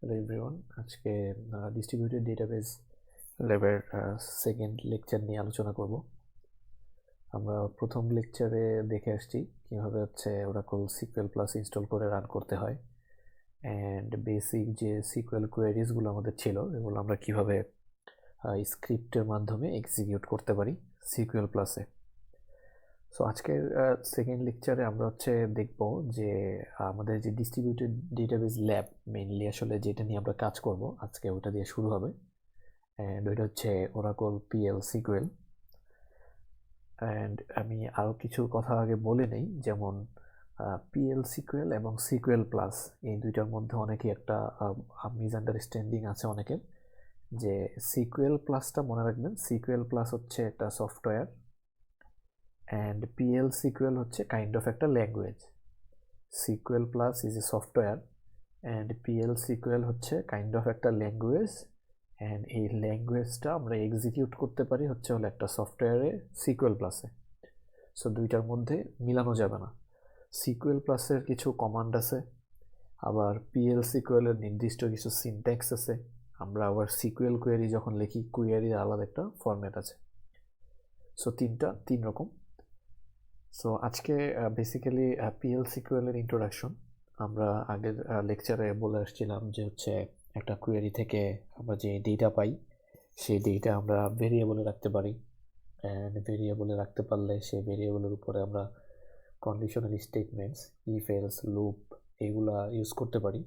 Hello everyone, আজকে distributed database ল্যাবের second lecture নিয়ে আলোচনা করব। আমরা প্রথম লেকচারে দেখে আসছি কীভাবে ওরাকল সিকুয়েল প্লাস ইনস্টল করে রান করতে হয়, অ্যান্ড বেসিক যে সিকুয়েল কোয়েরিজগুলো আমাদের ছিল এগুলো আমরা কীভাবে স্ক্রিপ্টের মাধ্যমে এক্সিকিউট করতে পারি সিকুয়েল প্লাসে। সো আজকের সেকেন্ড লেকচারে আমরা দেখব যে আমাদের যে ডিস্ট্রিবিউটেড ডেটাবেস ল্যাব মেইনলি আসলে যেটা নিয়ে আমরা কাজ করব আজকে ওটা দিয়ে শুরু হবে, অ্যান্ড ওইটা হচ্ছে ওরাকল পিএল সিকুয়েল। অ্যান্ড আমি আরও কিছু কথা আগে বলে নেই, যেমন পিএল সিকুয়েল এবং সিকুয়েল প্লাস এই দুইটার মধ্যে অনেকই একটা মিসআন্ডারস্ট্যান্ডিং আছে অনেকের, যে সিকুয়েল প্লাসটা মনে রাখবেন, সিকুয়েল প্লাস হচ্ছে একটা সফটওয়্যার and PL SQL হচ্ছে কাইন্ড অফ একটা language. SQL plus is a software and PL SQL হচ্ছে কাইন্ড অফ একটা ল্যাঙ্গুয়েজ, অ্যান্ড এই ল্যাঙ্গুয়েজটা আমরা এক্সিকিউট করতে পারি হলো একটা সফটওয়্যারে সিকুয়েল প্লাসে। সো দুইটার মধ্যে মিলানো যাবে না। সিকুয়েল প্লাসের কিছু কমান্ড আছে, আবার PL SQL এর নির্দিষ্ট কিছু সিনট্যাক্স আছে। আমরা আবার সিকুয়েল কোয়েরি যখন লিখি, কোয়েরির আলাদা একটা ফরম্যাট আছে। সো তিন রকম। সো আজকে বেসিক্যালি পিএল সিকুয়েলের ইন্ট্রোডাকশন। আমরা আগের লেকচারে বলে আসছিলাম যে একটা কোয়েরি থেকে আমরা যে ডেটা পাই সেই ডেটা আমরা ভেরিয়েবলে রাখতে পারি, অ্যান্ড ভেরিয়েবলে রাখতে পারলে সেই ভেরিয়েবলের উপরে আমরা conditional statements, if else, loop এগুলা ইউজ করতে পারি।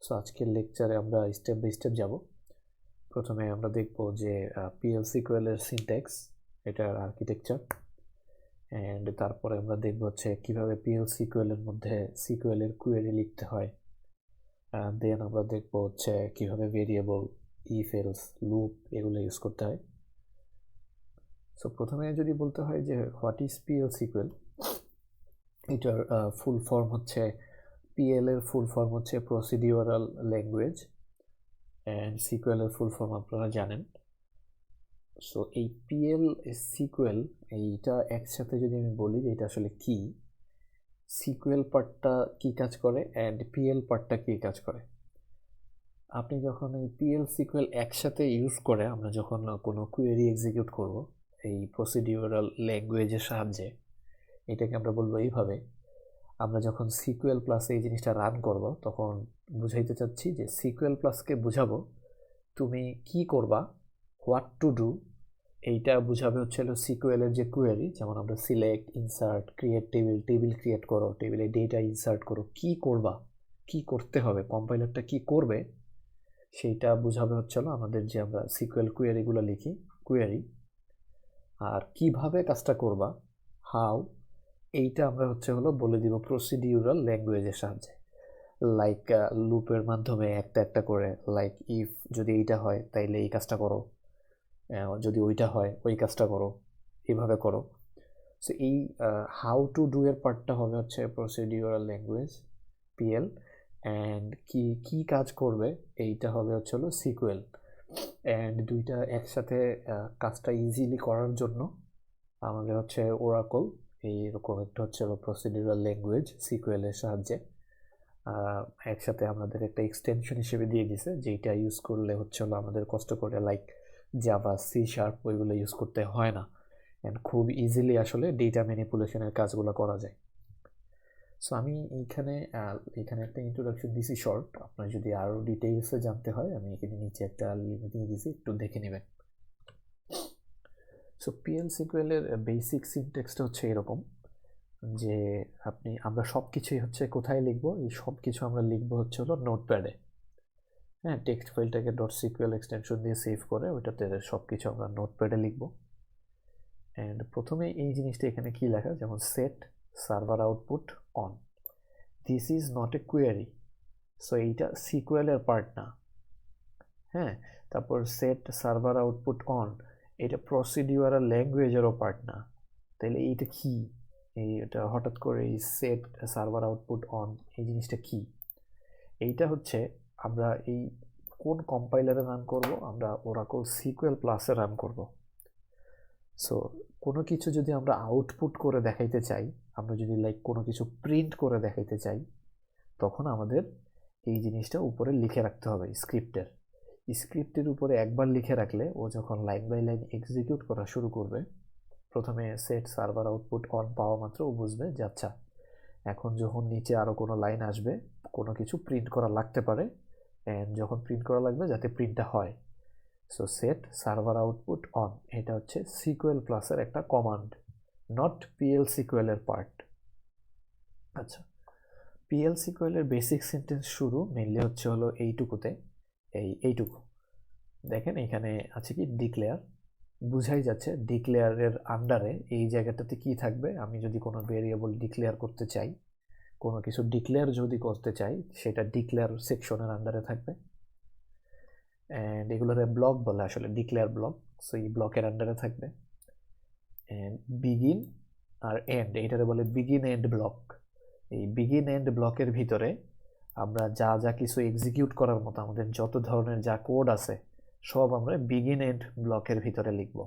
সো আজকের লেকচারে আমরা স্টেপ বাই স্টেপ যাব। প্রথমে আমরা দেখব যে পিএল সিকুয়েলের সিনট্যাক্স, এটার আর্কিটেকচার, অ্যান্ড তারপরে আমরা দেখব কীভাবে পিএল সিকুয়েলের মধ্যে সিকুয়েলের কোয়েরি লিখতে হয়। দেন আমরা দেখব কীভাবে ভেরিয়েবল, ইফ এলস, লুপ এগুলো ইউজ করতে হয়। সো প্রথমে যদি বলতে হয় যে হোয়াট ইজ পিএল সিকুয়েল, এটার ফুল ফর্ম হচ্ছে, পিএল এর ফুল ফর্ম হচ্ছে প্রসিডিউরাল ল্যাঙ্গুয়েজ, অ্যান্ড সিকুয়েলের ফুল ফর্ম আপনারা জানেন। সো এই পিএল সিকুয়েল এইটা একসাথে যদি আমি বলি যে এটা আসলে কি, সিকুয়েল পার্টটা কি কাজ করে অ্যান্ড পিএল পার্টটা কি কাজ করে। আপনি যখন এই পিএল সিকুয়েল একসাথে ইউজ করে আমরা যখন কোনো কোয়েরি এক্সিকিউট করব এই প্রসিডিউরাল ল্যাঙ্গুয়েজের সাহায্যে, এটাকে আমরা বলবো এইভাবে, আমরা যখন সিকুয়েল প্লাসে এই জিনিসটা রান করব তখন বুঝাইতে চাচ্ছি যে সিকুয়েল প্লাসকে বুঝাবো তুমি কি করবা, হোয়াট টু ডু, এইটা বুঝাবে সিকুয়েলের যে কোয়েরি, যেমন আমরা select, insert, create table, table create করো, টেবিলে ডেটা ইনসার্ট করো, কি করবা, কি করতে হবে, কম্পাইলারটা কি করবে সেইটা বুঝাবে আমাদের যে আমরা সিকুয়েল কোয়েরিগুলো লিখি কোয়েরি, আর কিভাবে কাজটা করবা, হাউ, এইটা আমরা বলে দিব প্রসিডিউরাল ল্যাঙ্গুয়েজের সাহায্যে। লাইক লুপের মাধ্যমে একটা একটা করে, লাইক ইফ যদি এইটা হয় তাইলে এই কাজটা করো, যদি ওইটা হয় ওই কাজটা করো, এইভাবে করো। সো এই হাউ টু ডু এর পার্টটা হবে প্রসিডিউরাল ল্যাঙ্গুয়েজ পিএল, অ্যান্ড কি কাজ করবে এইটা হবে হলো সিকুয়েল। অ্যান্ড দুইটা একসাথে কাজটা ইজিলি করার জন্য আমাদের ওরাকল এইরকম একটা প্রসিডিউরাল ল্যাঙ্গুয়েজ সিকুয়েলের সাহায্যে একসাথে আমাদের একটা এক্সটেনশন হিসেবে দিয়ে দিছে, যেটা ইউজ করলে আমাদের কষ্ট করে লাইক জাভা, সি শার্প ওইগুলো ইউজ করতে হয় না, অ্যান্ড খুব ইজিলি আসলে ডেটা ম্যানিপুলেশনের কাজগুলো করা যায়। সো আমি এখানে একটা ইন্ট্রোডাকশন দিছি শর্ট, আপনার যদি আরও ডিটেইলসে জানতে হয় আমি এখানে নিচে একটা লিঙ্ক দিয়ে দিছি, একটু দেখে নেবেন। সো পিএল সিকুয়েলের বেসিক সিনট্যাক্সটা এরকম যে আমরা সব কিছুই কোথায় লিখবো, এই সব কিছু আমরা লিখবো নোটপ্যাডে। হ্যাঁ, টেক্সট ফাইলটাকে .sql এক্সটেনশন দিয়ে সেভ করে ওইটাতে সব কিছু আমরা নোটপ্যাডে লিখবো। অ্যান্ড প্রথমে এই জিনিসটা এখানে কি লেখা, যেমন set server output on, this is not a query, so এইটা সিকুয়েলের পার্ট না। হ্যাঁ, তারপর সেট সার্ভার আউটপুট অন, এটা প্রসিডিউরাল ল্যাঙ্গুয়েজেরও পার্ট না, তাহলে এইটা কি, এটা হঠাৎ করে এই সেট সার্ভার আউটপুট অন এই জিনিসটা কি, এইটা আমরা এই কোন কম্পাইলারে রান করব, আমরা ওরাকল সিকুয়েল প্লাসে রান করব। সো কোনো কিছু যদি আমরা আউটপুট করে দেখাইতে চাই, আমরা যদি লাইক কোনো কিছু প্রিন্ট করে দেখাইতে চাই, তখন আমাদের এই জিনিসটা উপরে লিখে রাখতে হবে স্ক্রিপ্টের উপরে একবার লিখে রাখলে ও যখন লাইন বাই লাইন এক্সিকিউট করা শুরু করবে, প্রথমে সেট সার্ভার আউটপুট অন পাওয়া মাত্র ও বুঝবে যে আচ্ছা এখন যখন নিচে আরও কোনো লাইন আসবে কোনো কিছু প্রিন্ট করা লাগতে পারে, অ্যান্ড যখন প্রিন্ট করা লাগবে যাতে প্রিন্টটা হয়। So set server output on, এটা হচ্ছে সিকুয়েল প্লাসের একটা কমান্ড, নট পিএল সিকুয়েলের পার্ট। আচ্ছা, পিএল সিকুয়েলের বেসিক সেন্টেন্স শুরু মেনলি হচ্ছে হলো এইটুকুতে, এইটুকু দেখেন এখানে আছে কি ডিক্লেয়ার, বুঝাই যাচ্ছে ডিক্লেয়ারের আন্ডারে এই জায়গাটাতে কি থাকবে। আমি যদি কোনো ভেরিয়েবল ডিক্লেয়ার করতে চাই, কোনো কিছু ডিক্লেয়ার যদি করতে চাই, সেটা ডিক্লেয়ার সেকশনের আন্ডারে থাকবে। অ্যান্ড এগুলোরে ব্লক বলে, আসলে ডিক্লেয়ার ব্লক, সো এই ব্লকের আন্ডারে থাকবে। অ্যান্ড বিগিন আর এন্ড, এটারে বলে বিগিন এন্ড ব্লক। এই বিগিন এন্ড ব্লকের ভিতরে আমরা যা যা কিছু এক্সিকিউট করার মতো আমাদের যত ধরনের যা কোড আছে সব আমরা বিগিন এন্ড ব্লকের ভিতরে লিখব।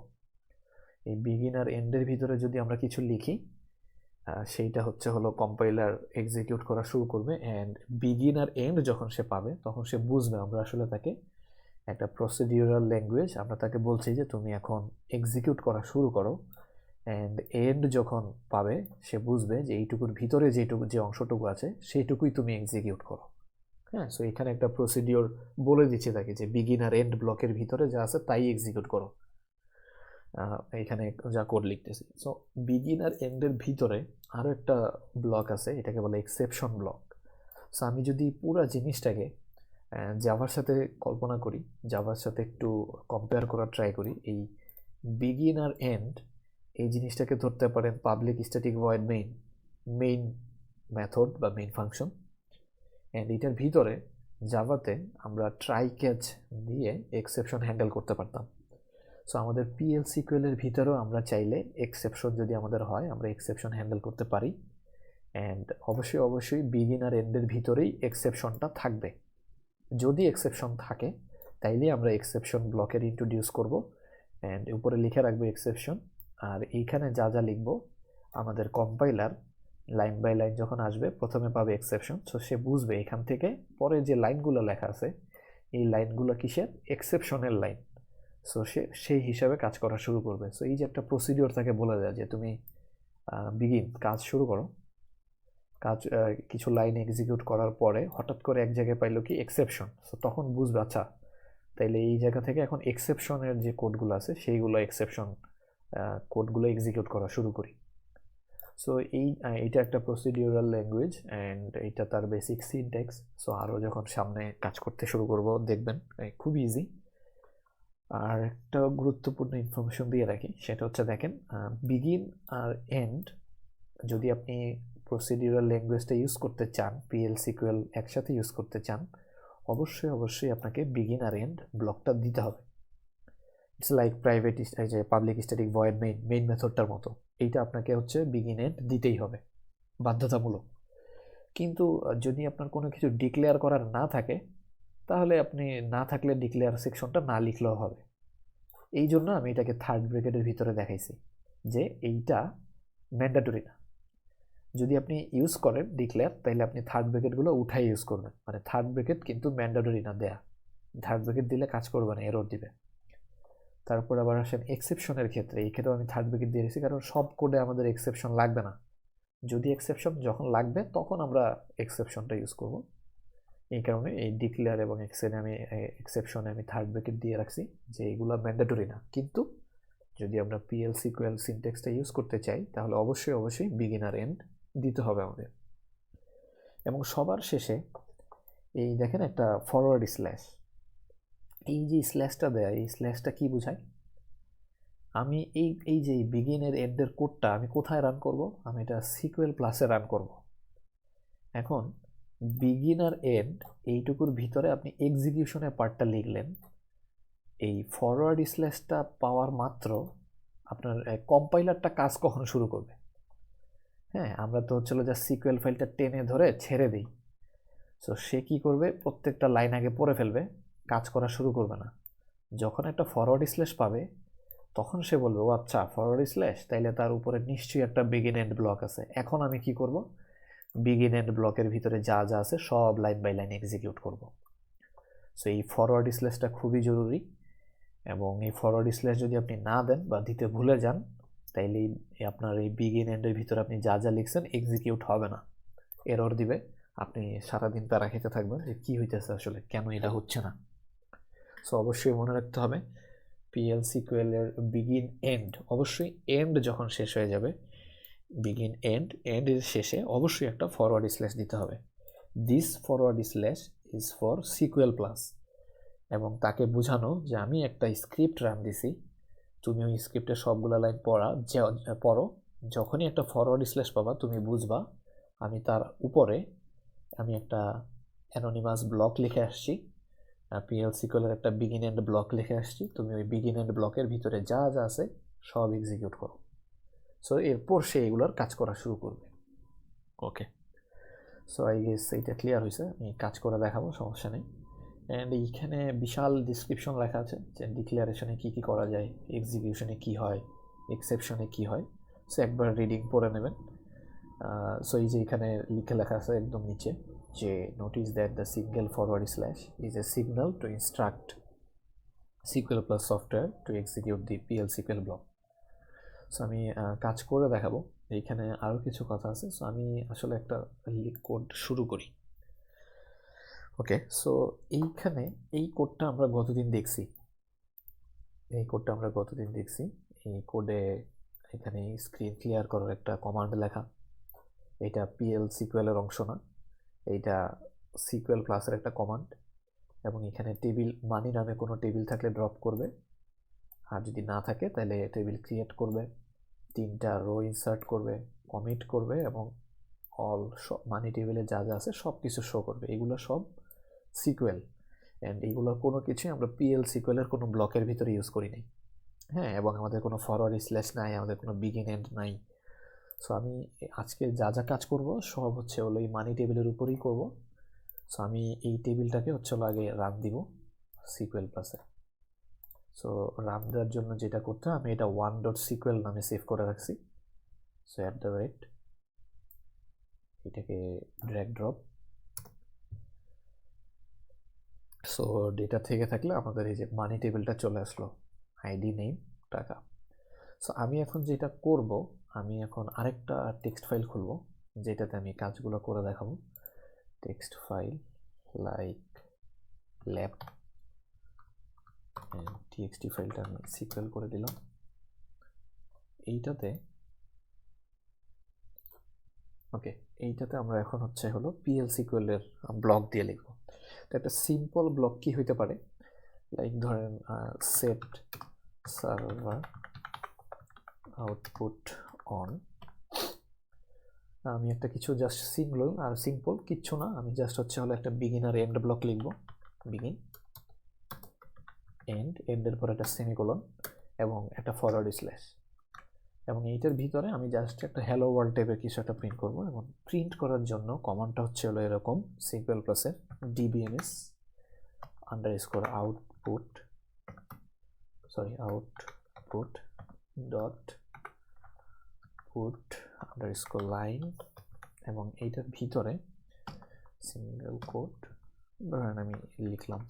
এই বিগিন আর এন্ডের ভিতরে যদি আমরা কিছু লিখি, সেইটা হচ্ছে হলো কম্পাইলার এক্সিকিউট করা শুরু করবে। অ্যান্ড বিগিন আর এন্ড যখন সে পাবে তখন সে বুঝবে আমরা আসলে তাকে একটা প্রসিডিউরাল ল্যাঙ্গুয়েজ, আমরা তাকে বলছি যে তুমি এখন এক্সিকিউট করা শুরু করো। অ্যান্ড এন্ড যখন পাবে সে বুঝবে যে এইটুকুর ভিতরে যে অংশটুকু আছে সেইটুকুই তুমি এক্সিকিউট করো। হ্যাঁ, সো এখানে একটা প্রসিডিওর বলে দিচ্ছে তাকে যে বিগিন আর এন্ড ব্লকের ভিতরে যা আছে তাই এক্সিকিউট করো। এখানে যা কোড লিখতেছি, সো বিগিন আর এন্ডের ভিতরে আরও একটা ব্লক আছে, এটাকে বলে এক্সেপশন ব্লক। সো আমি যদি পুরো জিনিসটাকে জাভার সাথে কল্পনা করি, জাভার সাথে একটু কম্পেয়ার করার ট্রাই করি, এই বিগিন আর এন্ড এই জিনিসটাকে ধরতে পারেন public static void main method বা মেইন ফাংশন। অ্যান্ড এটার ভিতরে জাভাতে আমরা ট্রাই ক্যাচ দিয়ে এক্সেপশন হ্যান্ডেল করতে পারতাম। সো আমাদের পিএল সিকুয়েলের ভিতরেও আমরা চাইলে এক্সেপশন যদি আমাদের হয় আমরা এক্সেপশন হ্যান্ডেল করতে পারি। অ্যান্ড অবশ্যই বিগিন আর এন্ডের ভিতরেই এক্সেপশনটা থাকবে। যদি এক্সেপশন থাকে তাইলে আমরা এক্সেপশন ব্লকের ইন্ট্রোডিউস করব। অ্যান্ড উপরে লিখে রাখবো এক্সেপশন, আর এইখানে যা যা লিখব আমাদের কম্পাইলার লাইন বাই লাইন যখন আসবে প্রথমে পাবে এক্সেপশন। সো সে বুঝবে এখান থেকে পরে যে লাইনগুলো লেখা আছে এই লাইনগুলো কিসের, এক্সেপশনের লাইন। সো সে সেই হিসাবে কাজ করা শুরু করবে। সো এই যে একটা প্রসিডিওর তাকে বলে দেয় যে তুমি বিগিন কাজ শুরু করো, কাজ কিছু লাইন এক্সিকিউট করার পরে হঠাৎ করে এক জায়গায় পাইলো কি এক্সেপশন। সো তখন বুঝবে আচ্ছা তাইলে এই জায়গা থেকে এখন এক্সেপশনের যে কোডগুলো আছে সেইগুলো এক্সেপশন কোডগুলো এক্সিকিউট করা শুরু করি। সো এইটা একটা প্রসিডিউরাল ল্যাঙ্গুয়েজ অ্যান্ড এইটা তার বেসিক সিনট্যাক্স। সো আরও যখন সামনে কাজ করতে শুরু করব দেখবেন খুব ইজি। আর একটা গুরুত্বপূর্ণ ইনফরমেশন দিয়ে রাখি, সেটা হচ্ছে দেখেন বিগিন আর এন্ড যদি আপনি প্রসিডিউরাল ল্যাঙ্গুয়েজটা ইউজ করতে চান, পিএল সিকুয়েল একসাথে ইউজ করতে চান, অবশ্যই আপনাকে বিগিন আর এন্ড ব্লকটা দিতে হবে। ইটস লাইক প্রাইভেট যে পাবলিক স্ট্যাটিক ভয়েড মেইন মেথডটার মতো, এইটা আপনাকে হচ্ছে বিগিন এন্ড দিতেই হবে বাধ্যতামূলক। কিন্তু যদি আপনার কোনো কিছু ডিক্লেয়ার করার না থাকে তাহলে আপনি না থাকলে ডিক্লেয়ার সেকশনটা না লিখলেও হবে। এই জন্য আমি এটাকে থার্ড ব্র্যাকেটের ভিতরে দেখাইছি যে এইটা ম্যান্ডেটরি না। যদি আপনি ইউজ করেন ডিক্লেয়ার তাহলে আপনি থার্ড ব্র্যাকেটগুলো উঠাই ইউজ করবেন, মানে থার্ড ব্র্যাকেট কিন্তু ম্যান্ডেটরি না দেয়া, থার্ড ব্র্যাকেট দিলে কাজ করবে না, এরর দিবে। তারপর আবার আসেন এক্সেপশনের ক্ষেত্রে, এই ক্ষেত্রেও আমি থার্ড ব্র্যাকেট দিয়ে রেখেছি কারণ সব কোডে আমাদের এক্সেপশন লাগবে না, যদি এক্সেপশন যখন লাগবে তখন আমরা এক্সেপশনটা ইউজ করব। এই কারণে এই ডিক্লেয়ার এবং এক্সেপশনে আমি থার্ড ব্র্যাকেট দিয়ে রাখছি যে এইগুলো ম্যান্ডেটরি না, কিন্তু যদি আমরা পিএল সিকুয়েল সিনট্যাক্সটা ইউজ করতে চাই তাহলে অবশ্যই বিগিনার এন্ড দিতে হবে আমাদের। এবং সবার শেষে এই দেখেন একটা ফরওয়ার্ড স্ল্যাশ, এই যে স্ল্যাশটা দেয় এই স্ল্যাশটা কি বোঝায়, আমি এই যে বিগিনের এন্ডের কোডটা আমি কোথায় রান করব, আমি এটা সিকুয়েল প্লাসে রান করব। এখন বিগিনার এন্ড এইটুকুর ভিতরে আপনি এক্সিকিউশনের পার্টটা লিখলেন, এই ফরওয়ার্ড স্ল্যাশটা পাওয়ার মাত্র আপনার কম্পাইলারটা কাজ কখন শুরু করবে। হ্যাঁ, আমরা তো হচ্ছিল যে সিকুয়েল ফাইলটা টেনে ধরে ছেড়ে দিই। সো সে কি করবে, প্রত্যেকটা লাইন আগে পড়ে ফেলবে, কাজ করা শুরু করবে না। যখন একটা ফরওয়ার্ড স্ল্যাশ পাবে তখন সে বলবে ও আচ্ছা ফরওয়ার্ড স্ল্যাশ, তাইলে তার উপরে নিশ্চয়ই একটা বিগিন এন্ড ব্লক আছে, এখন আমি কি করব, বিগিন এন্ড ব্লকের ভিতরে যা যা আছে সব লাইন বাই লাইন এক্সিকিউট করব। সো এই ফরওয়ার্ড স্ল্যাশটা খুবই জরুরি, এবং এই ফরওয়ার্ড স্ল্যাশ যদি আপনি না দেন বা দিতে ভুলে যান, তাইলে আপনার এই বিগিন এন্ডের ভিতরে আপনি যা যা লিখছেন এক্সিকিউট হবে না, এরর দিবে। আপনি সারাদিন প্যারা খেতে থাকবেন যে কি হইতেছে আসলে, কেন এটা হচ্ছে না। সো অবশ্যই মনে রাখতে হবে পিএল সিকুয়েলের বিগিন এন্ড, অবশ্যই এন্ড যখন শেষ হয়ে যাবে, বিগিন এন্ড এর শেষে অবশ্যই একটা ফরওয়ার্ড স্ল্যাশ দিতে হবে। This forward slash is for sequel plus, এবং তাকে বোঝানো যে আমি একটা স্ক্রিপ্ট রান দিছি, তুমি ওই স্ক্রিপ্টের সবগুলো লাইন পড়ো, যখনই একটা ফরওয়ার্ড স্ল্যাশ পাবা তুমি বুঝবা আমি তার উপরে আমি একটা অ্যানোনিমাস ব্লক লিখে আসছি, পিএল সিকুয়েলের একটা বিগিন এন্ড ব্লক লিখে আসছি, তুমি ওই বিগিন এন্ড ব্লকের ভিতরে যা যা আছে সব এক্সিকিউট করো। সো এরপর সে এগুলোর কাজ করা শুরু করবে। ওকে, সো আই গেস এইটা ক্লিয়ার হয়েছে, আমি কাজ করে দেখাবো, সমস্যা নেই। অ্যান্ড এইখানে বিশাল ডিসক্রিপশন লেখা আছে যে ডিক্লারেশনে কী কী করা যায়, এক্সিকিউশনে কী হয়, এক্সেপশনে কী হয়। সো একবার রিডিং পড়ে নেবেন। সো এই যে এখানে লেখা আছে একদম নিচে যে notice that the single forward slash is a signal two instruct sequel plus software two execute the PL sequel block. So আমি কাজ করে দেখাবো। এইখানে আরও কিছু কথা আছে, সো আমি আসলে একটা কোড শুরু করি। ওকে, সো এইখানে এই কোডটা আমরা গতদিন দেখছি, এই কোডে এখানে স্ক্রিন ক্লিয়ার করার একটা কমান্ড লেখা, এটা পিএল সিকুয়েলের অংশ না, এইটা সিকুয়েল প্লাসের একটা কমান্ড, এবং এখানে টেবিল মানি নামে কোনো টেবিল থাকলে ড্রপ করবে, আর যদি না থাকে তাহলে টেবিল ক্রিয়েট করবে, 3টা রো ইনসার্ট করবে, কমিট করবে, এবং অল মানি টেবিলে যা যা আছে সব কিছু শো করবে। এগুলো সব সিকুয়েল, অ্যান্ড এইগুলোর কোনো কিছুই আমরা পিএল সিকুয়েলের কোনো ব্লকের ভিতরে ইউজ করি নাই। হ্যাঁ, এবং আমাদের কোনো ফরওয়ার্ড স্ল্যাশ নাই, আমাদের কোনো বিগিন এন্ড নাই। সো আমি আজকে যা যা কাজ করব সব হচ্ছে হলো এই মানি টেবিলের উপরেই করব। সো আমি এই টেবিলটাকে হচ্ছে হলো আগে রান দিব সিকুয়েল প্লাসে। সো রান দেওয়ার জন্য যেটা করতে হয়, আমি এটা 1.sql নামে সেভ করে রাখছি। সো @ এটাকে ড্র্যাগ ড্রপ। সো ডেটা থেকে থাকলে আমাদের এই যে মানি টেবিলটা চলে আসলো, আইডি নেম টাকা। সো আমি এখন যেটা করব, আমি এখন আরেকটা টেক্সট ফাইল খুলব যেটাতে আমি কাজগুলো করে দেখাবো। Text file like lab, TXT ফাইলটা আমি সিকুয়েল করে দিলাম। এইটাতে আমরা এখন হচ্ছে হলো পিএল সিকুয়েলের ব্লক দিয়ে লিখব। তো একটা সিম্পল ব্লক কি হইতে পারে, লাইক ধরেন সেট সার্ভার আউটপুট অন। আমি একটা কিছু জাস্ট সিম্পল কিচ্ছু না, আমি জাস্ট হচ্ছে হলো একটা বিগিনার এন্ড ব্লক লিখব, বিগিন এন্ডের পর একটা সেমিকোলন এবং একটা ফরওয়ার্ড স্ল্যাশ, এবং এইটার ভিতরে আমি জাস্ট একটা হ্যালো ওয়ার্ল্ড টাইপের কিছু একটা প্রিন্ট করব। এবং প্রিন্ট করার জন্য কমান্ডটা হচ্ছে হলো এরকম, সিকুয়েল প্লাসের dbms output dot put line, এবং এইটার ভিতরে সিঙ্গেল কোট, ধরেন আমি লিখলাম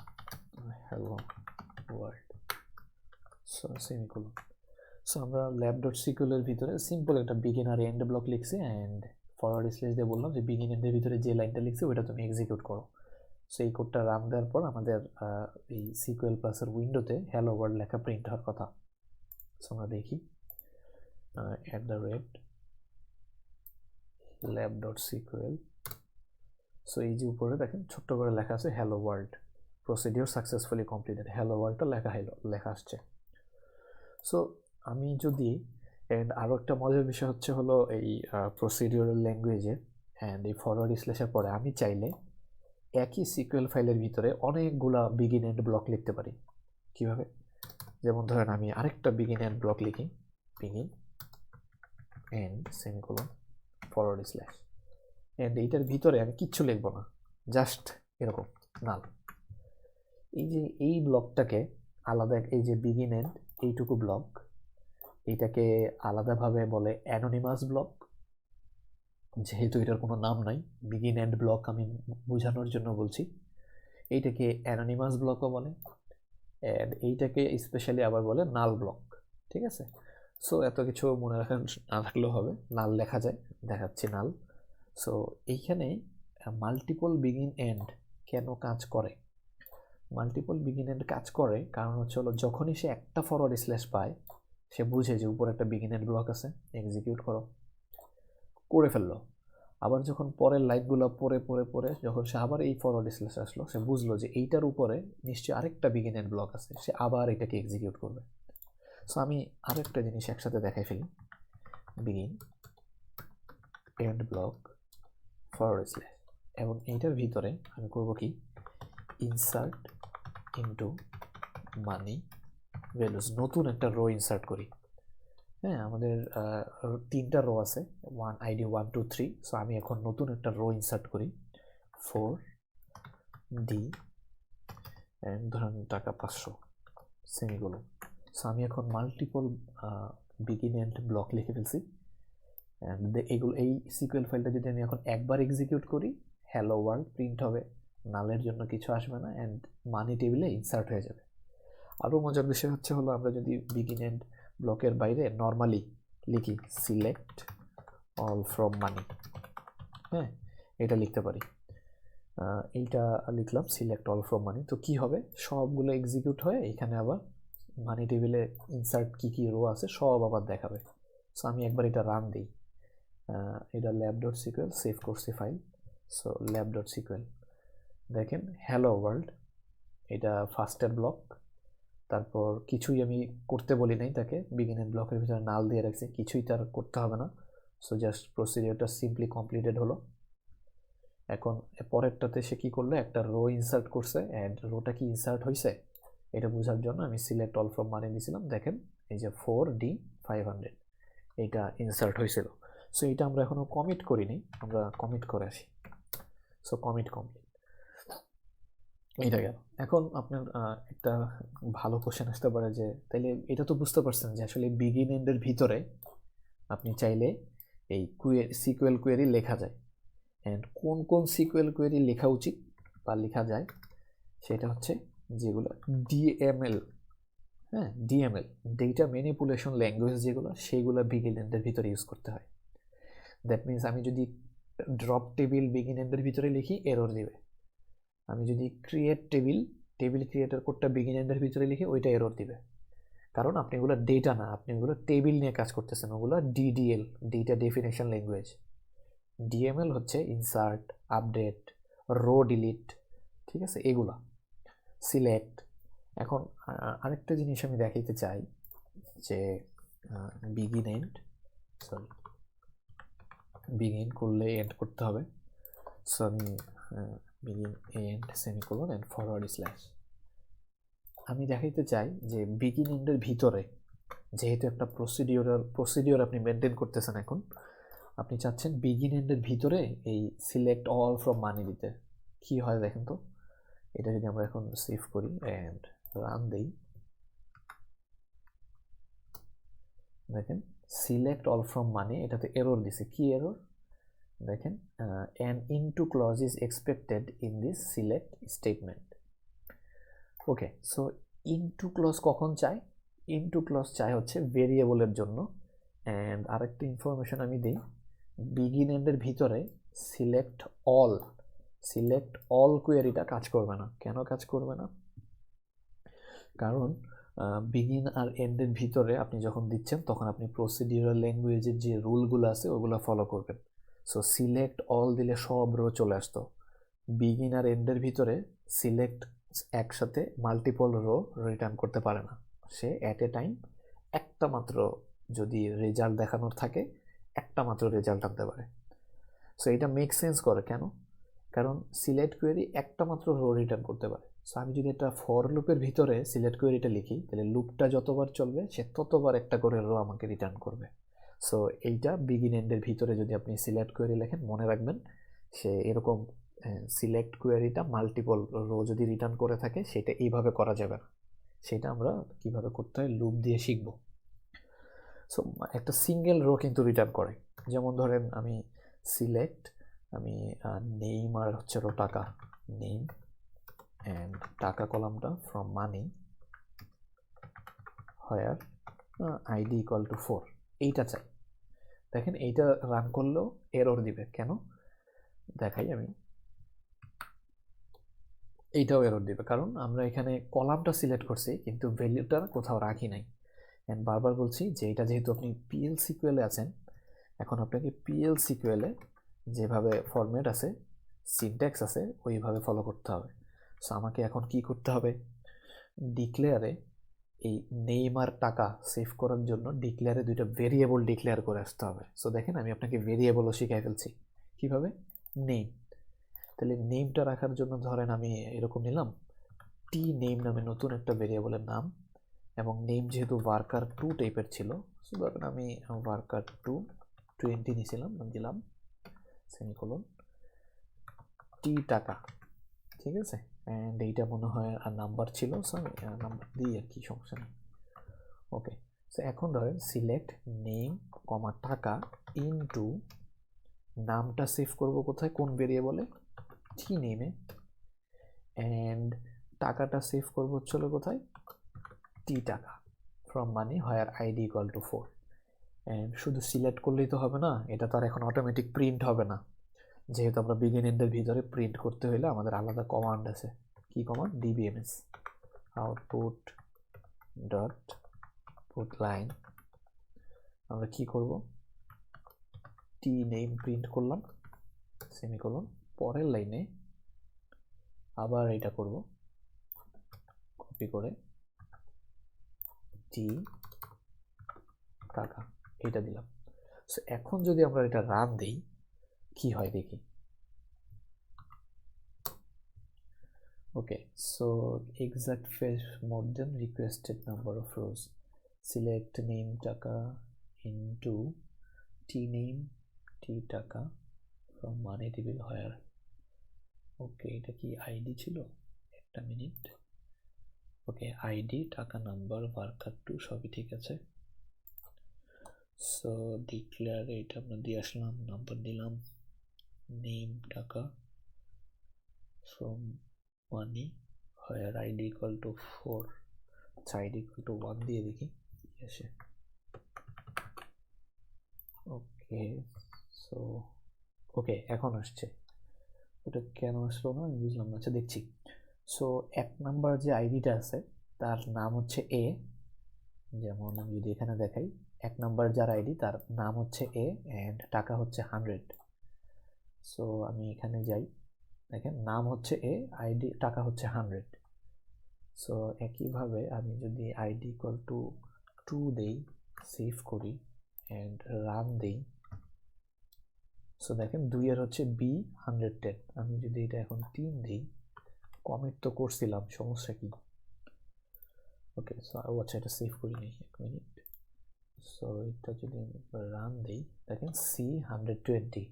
হ্যালো ওয়ার্ল্ড, সেমিকোলন। সো আমরা lab.sql-এর ভিতরে সিম্পল একটা বিগিন আর এন্ড ব্লক লিখছি, অ্যান্ড ফরওয়ার্ড স্ল্যাশ দিয়ে বললাম যে বিগিন এন্ডের ভিতরে যে লাইনটা লিখছি ওইটা তুমি এক্সিকিউট করো। সো এই কোডটা রান দেওয়ার পর আমাদের এই সিকুয়েল প্লাসের উইন্ডোতে হ্যালো ওয়ার্ল্ড লেখা প্রিন্ট হওয়ার কথা। সো আমরা দেখি @lab.sql। সো এই যে উপরে দেখেন ছোট্ট করে লেখা আছে hello world, procedure successfully completed, hello ওয়ার্ল্ডটা লেখা আসছে। সো আমি যদি, অ্যান্ড আরও একটা মজার বিষয় হচ্ছে হলো এই প্রসিডিওরাল ল্যাঙ্গুয়েজে অ্যান্ড এই ফরওয়ার্ড স্ল্যাশের পরে আমি চাইলে একই সিকুয়েল ফাইলের ভিতরে অনেকগুলা বিগিন এন্ড ব্লক লিখতে পারি। কিভাবে? যেমন ধরেন আমি আরেকটা বিগিন এন্ড ব্লক লিখি, begin end semicolon forward slash, and এইটার ভিতরে আমি কিচ্ছু লিখবো না, জাস্ট এরকম নাল। এই যে এই ব্লকটাকে আলাদা, এই যে বিগিন এন্ড এইটুকু ব্লক, এইটাকে আলাদাভাবে বলে অ্যানোনিমাস ব্লক, যেহেতু এটার কোনো নাম নাই, বিগিন এন্ড ব্লক আমি বোঝানোর জন্য বলছি। এইটাকে অ্যানোনিমাস ব্লকও বলে, অ্যান্ড এইটাকে স্পেশালি আবার বলে নাল ব্লক। ঠিক আছে, সো এত কিছু মনে রাখা না রাখলেও হবে। নাল লেখা যায়, দেখাচ্ছি নাল। সো এইখানে মাল্টিপল বিগিন এন্ড কেন কাজ করে? মাল্টিপল বিগিন এন্ড কাজ করে কারণ হচ্ছে হলো যখনই সে একটা ফরওয়ার্ড স্ল্যাশ পায়, সে বুঝে যে উপরে একটা বিগিন এন্ড ব্লক আছে, এক্সিকিউট করে ফেললো। আবার যখন পরের লাইনগুলো পরে পরে পরে যখন সে আবার এই ফরওয়ার্ড স্ল্যাশ আসলো, সে বুঝলো যে এইটার উপরে নিশ্চয়ই আরেকটা বিগিন এন্ড ব্লক আছে, সে আবার এটাকে এক্সিকিউট করবে। সো আমি আরেকটা জিনিস একসাথে দেখাই ফেলি, begin end block forward slash, এবং এইটার ভিতরে আমি করব কি, ইনসার্ট ইনটু মানি ভ্যালুস, নতুন একটা রো ইনসার্ট করি। হ্যাঁ, আমাদের 3টা রো আছে, আইডি 1 2 3। সো আমি এখন নতুন একটা রো ইনসার্ট করি, 4D ধরেন টাকা 500 সেমিকোলন। সো আমি এখন মাল্টিপল বিগিন এন্ড ব্লক লিখে ফেলছি। এগুলো, এই সিকুয়েল ফাইলটা যদি আমি এখন একবার এক্সিকিউট করি, হ্যালো ওয়ার্ল্ড প্রিন্ট হবে, নালের জন্য কিছু আসবে না, অ্যান্ড মানি টেবিলে ইনসার্ট হয়ে যাবে। আরও মজার বিষয় হচ্ছে হলো আমরা যদি বিগিন এন্ড ব্লকের বাইরে নর্মালি লিখি সিলেক্ট অল ফ্রম মানি, হ্যাঁ এটা লিখতে পারি, এইটা লিখলাম সিলেক্ট অল ফ্রম মানি। তো কি হবে, সবগুলো এক্সিকিউট হয়ে এখানে আবার মানি টেবিলে ইনসার্ট কী কী রো আছে সব আবার দেখাবে। সো আমি একবার এটা রান দিই, এটা lab.sql সেভ করছি ফাইল। সো lab.sql দেখেন হ্যালো ওয়ার্ল্ড, এটা ফার্স্টের ব্লক। তারপর কিছুই আমি করতে বলি নাই তাকে, বিগিন এন্ড ব্লকের ভিতরে নাল দিয়ে রাখছি, কিছুই তার করতে হবে না। সো জাস্ট প্রসিডিওরটা সিম্পলি কমপ্লিটেড হলো। এখন পরেরটাতে সে কি করলো, একটা রো ইনসার্ট করছে, অ্যান্ড রোটা কি ইনসার্ট হয়েছে এটা বোঝার জন্য আমি সিলেক্ট অল ফ্রম মানি দিয়েছিলাম। দেখেন এই যে 4D 500 এইটা ইনসার্ট হয়েছিল। সো এটা আমরা এখনো কমিট করিনি, আমরা কমিট করে আসি। সো কমিট কমপ্লিট, এইটা গেল। এখন আপনার একটা ভালো কোশ্চেন আসতে পারে যে তাইলে এটা তো বুঝতে পারছেন যে আসলে বিগিন এন্ডের ভিতরে আপনি চাইলে এই সিকুয়েল কোয়েরি লেখা যায়, অ্যান্ড কোন কোন সিকুয়েল কোয়েরি লেখা উচিত বা লেখা যায় সেটা হচ্ছে যেগুলো ডিএমএল, হ্যাঁ ডিএমএল ডেটা ম্যানিপুলেশন ল্যাঙ্গুয়েজ যেগুলো, সেইগুলো বিগিন এন্ডের ভিতরে ইউজ করতে হয়। দ্যাট মিনস আমি যদি ড্রপ টেবিল বিগিন এন্ডের ভিতরে লিখি এরর দিবে, আমি যদি ক্রিয়েট টেবিল ক্রিয়েটার কোডটা বিগিন এন্ডের ভিতরে লিখি ওইটা এরর দিবে, কারণ আপনি ওগুলো ডেটা না, আপনি ওগুলো টেবিল নিয়ে কাজ করতেছেন, ওগুলো DDL data definition language. DML হচ্ছে ইনসার্ট, আপডেট, রো ডিলিট, ঠিক আছে এগুলা, সিলেক্ট। এখন আরেকটা জিনিস আমি দেখাইতে চাই যে বিগিন এন্ড, সরি বিগিন করলে এন্ড করতে হবে। সো আমি begin end semicolon end forward slash, আমি দেখাইতে চাই যে বিগিন এন্ডের ভিতরে যেহেতু একটা প্রসিডিওর আপনি মেনটেন করতেছেন, এখন আপনি চাচ্ছেন বিগিন এন্ডের ভিতরে এই সিলেক্ট অল ফ্রম মানি দিতে, কি হয় দেখেন তো। এটা যদি আমরা এখন সেভ করি অ্যান্ড রান দেই, দেখেন সিলেক্ট অল ফ্রম মানি, এটাতে এরর দিছে। কি এরর দেখেন, an into clause is expected in this select statement. Okay, so into clause কখন চাই, ইনটু ক্লজ চাই হচ্ছে ভেরিয়েবলের জন্য। অ্যান্ড আরেকটা ইনফরমেশন আমি দিই, বিগিন এন্ডের ভিতরে সিলেক্ট অল কোয়েরিটা কাজ করবে না। কেন কাজ করবে না? কারণ বিগিন আর এন্ডের ভিতরে আপনি যখন দিচ্ছেন তখন আপনি প্রসিডিউরাল ল্যাঙ্গুয়েজের যে রুলগুলো আছে ওগুলো ফলো করবেন। সো সিলেক্ট অল দিলে সব রো চলে আসতো। বিগিন আর এন্ডের ভিতরে সিলেক্ট একসাথে মাল্টিপল রো রিটার্ন করতে পারে না, সে অ্যাট এ টাইম একটা মাত্র যদি রেজাল্ট দেখানোর থাকে একটা মাত্র রেজাল্ট আনতে পারে। সো এটা মেক সেন্স করে কেন, কারণ সিলেক্ট কোয়েরি একটা মাত্র রো রিটার্ন করতে পারে। সো আমি যদি একটা ফর লুপের ভিতরে সিলেক্ট কোয়েরিটা লিখি তাহলে লুপটা যতবার চলবে সে ততবার একটা করে রো আমাকে রিটার্ন করবে। সো এইটা বিগিন এন্ডের ভিতরে যদি আপনি সিলেক্ট কোয়েরি লেখেন মনে রাখবেন, সে এরকম সিলেক্ট কোয়েরিটা মাল্টিপল রো যদি রিটার্ন করে থাকে সেটা এইভাবে করা যাবে না, সেটা আমরা কিভাবে করতে হয় লুপ দিয়ে শিখব। সো একটা সিঙ্গেল রো কিন্তু রিটার্ন করে, যেমন ধরেন আমি সিলেক্ট আমি নেম আর হচ্ছে টাকা, নেম অ্যান্ড টাকা কলামটা from money where ID equal to 4, এইটা চাই। দেখেন এইটা রান করলেও এরর দিবে, কেন দেখাই আমি। এইটাও এরর দিবে কারণ আমরা এখানে কলামটা সিলেক্ট করছি কিন্তু ভ্যালুটা কোথাও রাখি নাই। অ্যান্ড বারবার বলছি যে এটা যেহেতু আপনি পিএল সিকুয়েলে আছেন, এখন আপনাকে পিএল সিকুয়েলে যেভাবে ফরম্যাট আছে, সিনট্যাক্স আছে, ওইভাবে ফলো করতে হবে। সো আমাকে এখন কি করতে হবে, ডিক্লেয়ারে এই নেম আর টাকা সেভ করার জন্য ডিক্লেয়ারে দুইটা ভেরিয়েবল ডিক্লেয়ার করে আসতে হবে। সো দেখেন আমি আপনাকে ভেরিয়েবলও শিখাই ফেলছি কিভাবে, নেম। তাহলে নেমটা রাখার জন্য ধরেন আমি এরকম নিলাম টি নেম নামে নতুন একটা ভেরিয়েবলের নাম, এবং নেম যেহেতু worker2 টাইপের ছিল, সো ধরেন আমি worker2 20 নিয়েছিলাম, দিলাম সেমিকোলন, টি টাকা, ঠিক আছে। অ্যান্ড এইটা মনে হয় আর নাম্বার ছিল, সো আমি নাম্বার দিই আর কি, সমস্যা নেই। ওকে, সো এখন ধরেন সিলেক্ট নেম কমা টাকা ইনটু, নামটা সেভ করব কোথায়, কোন ভেরিয়েবলে, টি নেমে, অ্যান্ড টাকাটা সেভ করব হচ্ছিল কোথায়, টি টাকা from money where ID equal to 4। And শুধু সিলেক্ট করলেই তো হবে না, এটা তো আর এখন অটোমেটিক প্রিন্ট হবে না, যেহেতু আমরা বিগিন এন্ডের ভিতরে প্রিন্ট করতে হলে আমাদের আলাদা কমান্ড আছে। কি command, DBMS output dot put line. আমরা কি করব, টি নেম প্রিন্ট করলাম সেমিকোলন, পরের লাইনে আবার এটা করব, কপি করে টি টাকা এটা দিলাম। সো এখন যদি আমরা এটা রান দিই কি হয় দেখি। Okay, so exact fish more than requested number of rows. Select name taka into t name t taka from money table where. Okay, এটা কি আইডি ছিল, একটা মিনিট। ওকে, আইডি টাকা নাম্বার worker2 সবই ঠিক আছে। সো ডিক্লেয়ার এটা আমরা দিয়ে আসলাম, নাম্বার দিলাম, নেম টাকা from money where id equal to 4, আচ্ছা id equal to 1 দিয়ে দেখি কি আসে। ওকে, সো ওকে এখন আসছে, ওটা কেন আসলো না আমি বুঝলাম না, আচ্ছা দেখছি। সো 1 নাম্বার যে আইডিটা আছে তার নাম হচ্ছে এ, যেমন আমি যদি এখানে দেখাই 1 নাম্বার যার আইডি তার নাম হচ্ছে এ অ্যান্ড টাকা হচ্ছে 100। সো আমি এখানে যাই, দেখেন নাম হচ্ছে এ, আইডি টাকা হচ্ছে 100। সো একইভাবে আমি যদি আইডি ইকুয়াল টু 2 দেই, সেভ করি অ্যান্ড রান দেই, সো দেখেন 2 এর হচ্ছে বি 110। আমি যদি এটা এখন 3 দিই, কমিট তো করছিলাম, সমস্যা কি। ওকে, সো আচ্ছা এটা সেভ করি নাই, 1 মিনিট। সো এটা যদি রান দিই, দেখেন see 120,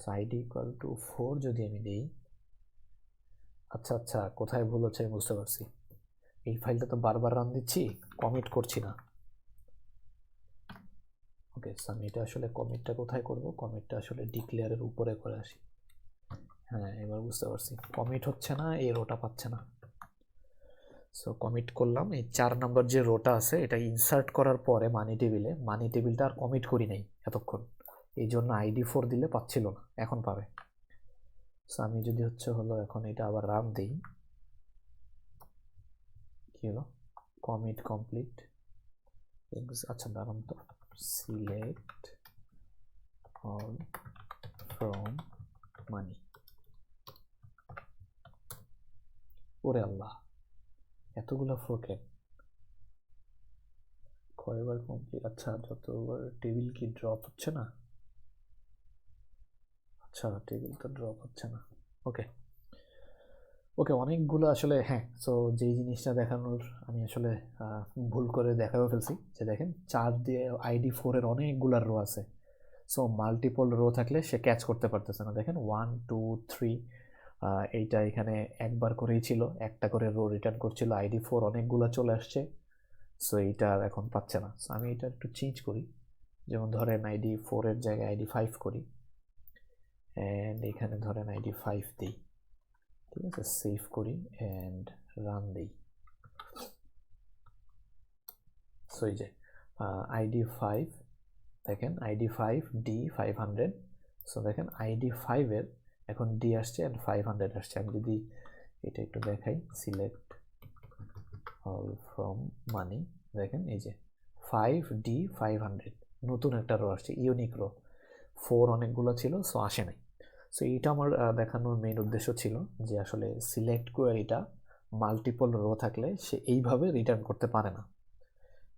so ID equal to 4 যদি আমি দিই, আচ্ছা আচ্ছা কোথায় ভুল হচ্ছে আমি বুঝতে পারছি, এই ফাইলটা তো বারবার রান দিচ্ছি, কমিট করছি না। ওকে, সো আমি এটা আসলে কমিটটা কোথায় করব, কমিটটা আসলে ডিক্লেয়ারের উপরে করে আসি। হ্যাঁ এবার বুঝতে পারছি, কমিট হচ্ছে না, এই রোটা পাচ্ছে না। সো কমিট করলাম, এই 4 নাম্বার যে রোটা আছে এটা ইনসার্ট করার পরে মানি টেবিলটা আর কমিট করি নাই এতক্ষণ, এই জন্য আইডি 4 দিলে পাচ্ছিল না, এখন পাবে। সো আমি যদি হলো এখন এটা আবার রান দিই, কি হলো, কমিট কমপ্লিট। আচ্ছা দাঁড়ান তো, সিলেক্ট অল ফ্রম মানি, ওরে আল্লাহ এতগুলো ফ্লো কেন, কয়বার কমপ্লিট, আচ্ছা যতবার টেবিল কি ড্রপ হচ্ছে না, আচ্ছা টেবিল তো ড্রপ হচ্ছে না। ওকে ওকে, অনেকগুলো আসলে, হ্যাঁ। সো যেই জিনিসটা দেখানোর আমি আসলে ভুল করে দেখাও ফেলছি, যে দেখেন 4 দিয়ে আইডি 4 এর অনেকগুলো রো আছে। সো মাল্টিপল রো থাকলে সে ক্যাচ করতে পারতেছে না, দেখেন 1 2 3, এইটা এখানে একবার করেই ছিল, একটা করে রো রিটার্ন করছিল, আইডি 4 অনেকগুলো চলে আসছে, সো এইটা এখন পাচ্ছে না। সো আমি এটা একটু চেঞ্জ করি, যেমন ধরেন আইডি 4 এর জায়গায় আইডি 5 করি, অ্যান্ড এখানে ধরেন আইডি 5 দিই, ঠিক আছে, সেভ করি অ্যান্ড রান দিই। সো এই যে আইডি 5, দেখেন আইডি 5 ডি 500। সো দেখেন আইডি 5 এর এখন ডি আসছে অ্যান্ড 500 আসছে। আমি যদি এটা একটু দেখাই, সিলেক্ট অল ফ্রম মানি, দেখেন এই যে 5D 500 নতুন একটা রো আসছে, ইউনিক রো। 4 অনেকগুলো ছিল, সো আসে নাই। সো এইটা আমার দেখানোর মেইন উদ্দেশ্য ছিল যে আসলে সিলেক্ট কোয়ারিটা মাল্টিপল রো থাকলে সে এইভাবে রিটার্ন করতে পারে না।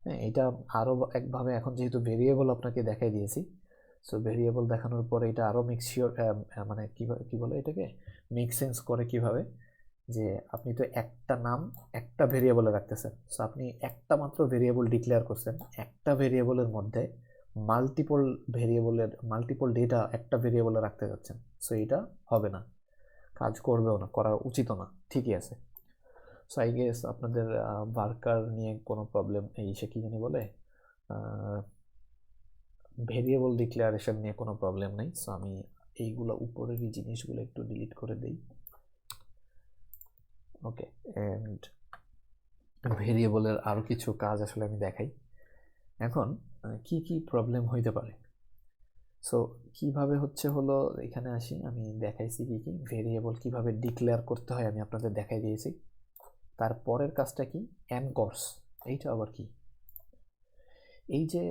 হ্যাঁ, এটা আরও একভাবে এখন যেহেতু ভেরিয়েবল আপনাকে দেখাই দিয়েছি, সো ভেরিয়েবল দেখানোর পরে এটা আরও মিক্সিওর, মানে কী বলে এটাকে, মেক সেন্স করে কিভাবে, যে আপনি তো একটা নাম একটা ভেরিয়েবলে রাখতেছেন। সো আপনি একটা মাত্র ভেরিয়েবল ডিক্লেয়ার করছেন, একটা ভেরিয়েবলের মধ্যে মাল্টিপল ডেটা একটা ভেরিয়েবলে রাখতে যাচ্ছেন। সো এটা হবে না, কাজ করবেও না, করা উচিতও না, ঠিকই আছে। সো আই গেস আপনাদের ওয়ার্কার নিয়ে কোনো প্রবলেম, সে কি জানি বলে, ভেরিয়েবল ডিক্লারেশন নিয়ে কোনো প্রবলেম নেই। সো আমি এইগুলো উপরের এই জিনিসগুলো একটু ডিলিট করে দিই। ওকে, অ্যান্ড ভেরিয়েবলের আরও কিছু কাজ আসলে আমি দেখাই। এখন কি কি প্রবলেম হইতে পারে, সো কিভাবে হলো এখানে আসি, আমি দেখাইছি কি কি ভেরিয়েবল কিভাবে ডিক্লেয়ার করতে হয়, আমি আপনাদের দেখাই দিয়েছি। তারপরের কাজটা কি, এনকর্স, এইটা আবার কি, এই যে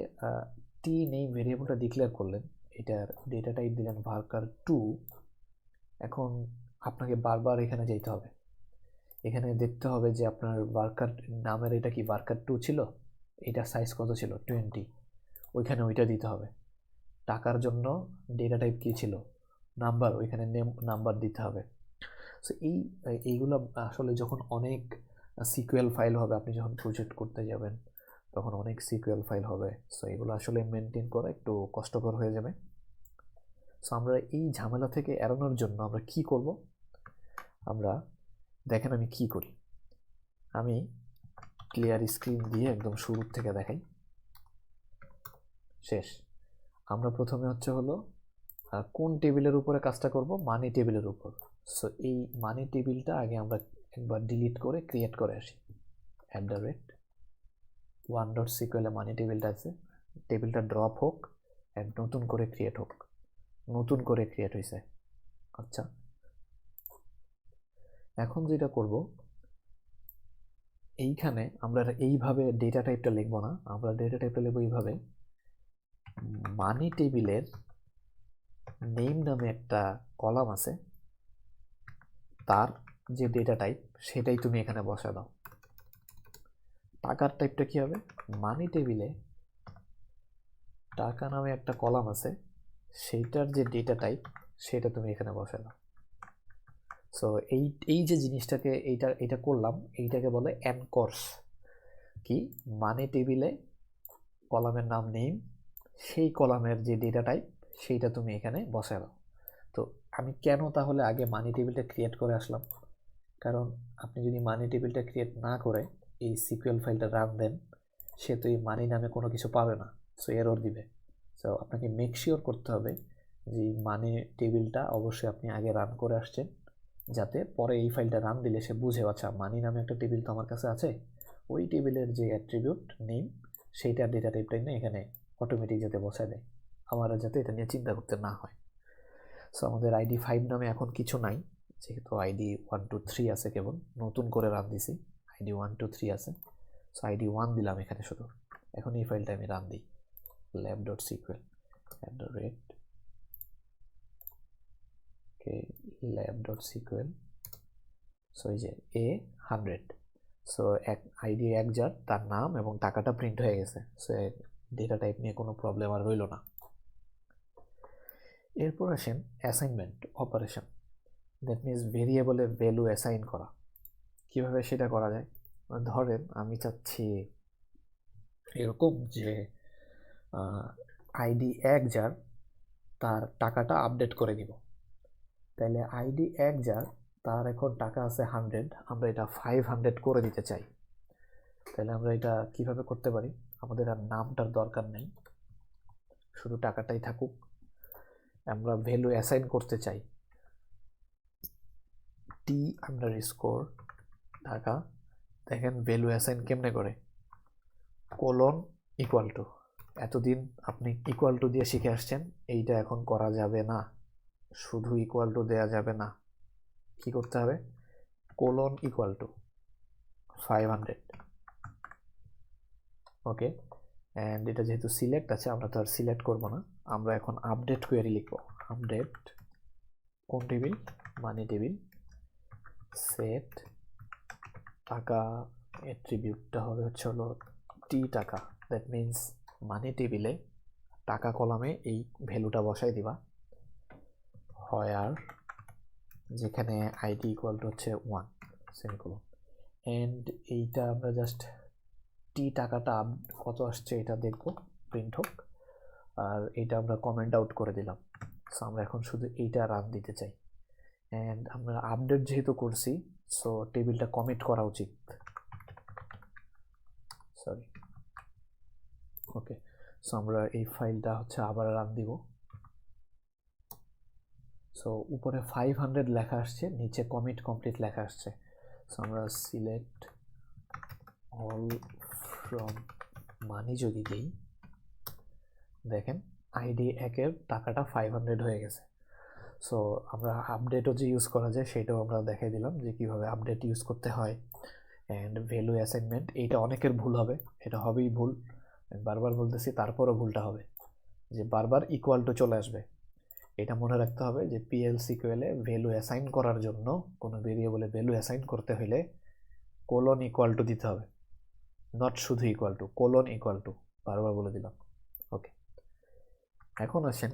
টি নেম ভেরিয়েবলটা ডিক্লেয়ার করলেন, এটার ডেটা টাইপ দিলেন ভার্কার 2। এখন আপনাকে বারবার এখানে যেতে হবে, এখানে দেখতে হবে যে আপনার ওয়ার্কার নামের এটা কি ওয়ার্কার 2 ছিল, এটা সাইজ কত ছিল 20, ওইখানে ওইটা দিতে হবে। টাকার জন্য ডেটা টাইপ কী ছিল, নাম্বার, ওইখানে নেম নাম্বার দিতে হবে। সো এইগুলো আসলে যখন অনেক সিকুয়েল ফাইল হবে, আপনি যখন প্রজেক্ট করতে যাবেন তখন অনেক সিকুয়েল ফাইল হবে। সো এগুলো আসলে মেনটেন করা একটু কষ্টকর হয়ে যাবে। সো আমরা এই ঝামেলা থেকে এড়ানোর জন্য আমরা কি করব, আমরা দেখেন আমি কি করি, আমি ক্লিয়ার স্ক্রিন দিয়ে একদম শুরু থেকে দেখাই। শেষ, আমরা প্রথমে হলো কোন টেবিলের উপরে কাজটা করব, মানি টেবিলের উপর। সো এই মানি টেবিলটা আগে আমরা একবার ডিলিট করে ক্রিয়েট করে আসি। @1.sql এ মানি টেবিলটা আছে, টেবিলটা ড্রপ হোক অ্যান্ড নতুন করে ক্রিয়েট হোক। নতুন করে ক্রিয়েট হয়েছে। আচ্ছা, এখন যেটা করব, এইখানে আমরা এইভাবে ডেটা টাইপটা লিখবো না, আমরা ডেটা টাইপটা লিখবো এইভাবে, মানি টেবিলের নেম নামে একটা কলাম আছে, তার যে ডেটা টাইপ সেটাই তুমি এখানে বসা দাও। টাকার টাইপটা কি হবে, মানি টেবিলে টাকা নামে একটা কলাম আছে, সেইটার যে ডেটা টাইপ সেটা তুমি এখানে বসা দাও। সো এই যে জিনিসটাকে এইটা করলাম, এইটাকে বলে এনকর্স। কি, মানি টেবিলে কলামের নাম নেম, সেই কলামের যে ডেটা টাইপ সেইটা তুমি এখানে বসায় দাও। তো আমি কেন তাহলে আগে মানি টেবিলটা ক্রিয়েট করে আসলাম, কারণ আপনি যদি মানি টেবিলটা ক্রিয়েট না করে এই সিকুয়েল ফাইলটা রান দেন, সে তো এই মানি নামে কোনো কিছু পাবে না, সো এরর দিবে। সো আপনাকে মেক শিওর করতে হবে যে মানি টেবিলটা অবশ্যই আপনি আগে রান করে আসছেন, যাতে পরে এই ফাইলটা রান দিলে সে বুঝে, আচ্ছা মানি নামে একটা টেবিল তো আমার কাছে আছে, ওই টেবিলের যে অ্যাট্রিবিউট নেম সেইটার ডেটা টাইপটাই না এখানে অটোমেটিক যাতে বসায় দেয়, আমার যাতে এটা নিয়ে চিন্তা করতে না হয়। সো আমাদের আইডি 5 নামে এখন কিছু নাই, যেহেতু আইডি 1 2 3 আছে, কেবল নতুন করে রান দিছি, আইডি 1 2 3 আছে। সো আইডি 1 দিলাম এখানে শুধু। এখন এই ফাইলটা আমি রান দিই, lab.sql lab.sql। সো এই যে A100, সো আইডি 1 যার, তার নাম এবং টাকাটা প্রিন্ট হয়ে গেছে। সো ডেটা টাইপ নিয়ে কোনো প্রবলেম আর রইল না। এরপর আসেন অ্যাসাইনমেন্ট অপারেশন, দ্যাট মিনস ভেরিয়েবলে ভ্যালু অ্যাসাইন করা। কিভাবে সেটা করা যায়, ধরেন আমি চাচ্ছি এরকম যে আইডি 1 যার, তার টাকাটা আপডেট করে দিব। তাহলে আইডি 1 যার, তার এখন টাকা আছে 100, আমরা এটা 500 করে দিতে চাই। তাহলে আমরা এটা কিভাবে করতে পারি, আমাদের আর নামটার দরকার নেই, শুধু টাকাটাই থাকুক। আমরা ভ্যালু অ্যাসাইন করতে চাই, t_, ঢাকা। দেখেন ভ্যালু অ্যাসাইন কেমনে করে, কোলন ইকুয়াল টু, এতদিন আপনি ইকুয়াল টু দিয়ে শিখে আসছেন, এইটা এখন করা যাবে না, শুধু ইকুয়াল টু দেয়া যাবে না, কি করতে হবে, colon equal to 500। Okay, and এটা যেহেতু সিলেক্ট আছে আমরা তো আর সিলেক্ট করবো না, আমরা এখন আপডেট কোয়েরি লিখবো। আপডেট কোন টেবিল, মানি টেবিল, সেট টাকা, অ্যাট্রিবিউটটা হবে হচ্ছে হলো টি টাকা, দ্যাট মিনস মানি টেবিলে টাকা কলামে এই ভ্যালুটা বসাই দিবা, হোয়ার, যেখানে আইডি ইকুয়াল টু হচ্ছে 1 সেমিকোলন। অ্যান্ড এইটা আমরা জাস্ট টি টাকাটা কত আসছে এটা দেখব, প্রিন্ট হোক, আর এটা আমরা কমেন্ট আউট করে দিলাম। সো আমরা এখন শুধু এইটা রান দিতে চাই। অ্যান্ড আমরা আপডেট যেহেতু করছি, সো টেবিলটা কমিট করা উচিত, সরি। ওকে, সো আমরা এই ফাইলটা হচ্ছে আবার রান দিব। সো উপরে 500 লেখা আসছে, নিচে কমিট কমপ্লিট লেখা আসছে। সো আমরা সিলেক্ট অল ফ্রম মানি যদি দিই, দেখেন আইডি একের টাকাটা 500 হয়ে গেছে। সো আমরা আপডেটও যে ইউজ করা যায় সেটাও আমরা দেখাই দিলাম যে কীভাবে আপডেট ইউজ করতে হয়। অ্যান্ড ভ্যালু অ্যাসাইনমেন্ট, এইটা অনেকের ভুল হবে, এটা হবেই ভুল, বারবার বলতেছি তারপরও ভুলটা হবে, যে বারবার ইকুয়াল টু চলে আসবে। এটা মনে রাখতে হবে যে PL/SQL এ ভ্যালু অ্যাসাইন করার জন্য, কোনো ভেরিয়েবলে ভ্যালু অ্যাসাইন করতে হলে কোলন ইকুয়াল টু দিতে হবে, নট শুধু equal to, colon equal two, বারবার বলে দিলাম। ওকে, এখন আসেন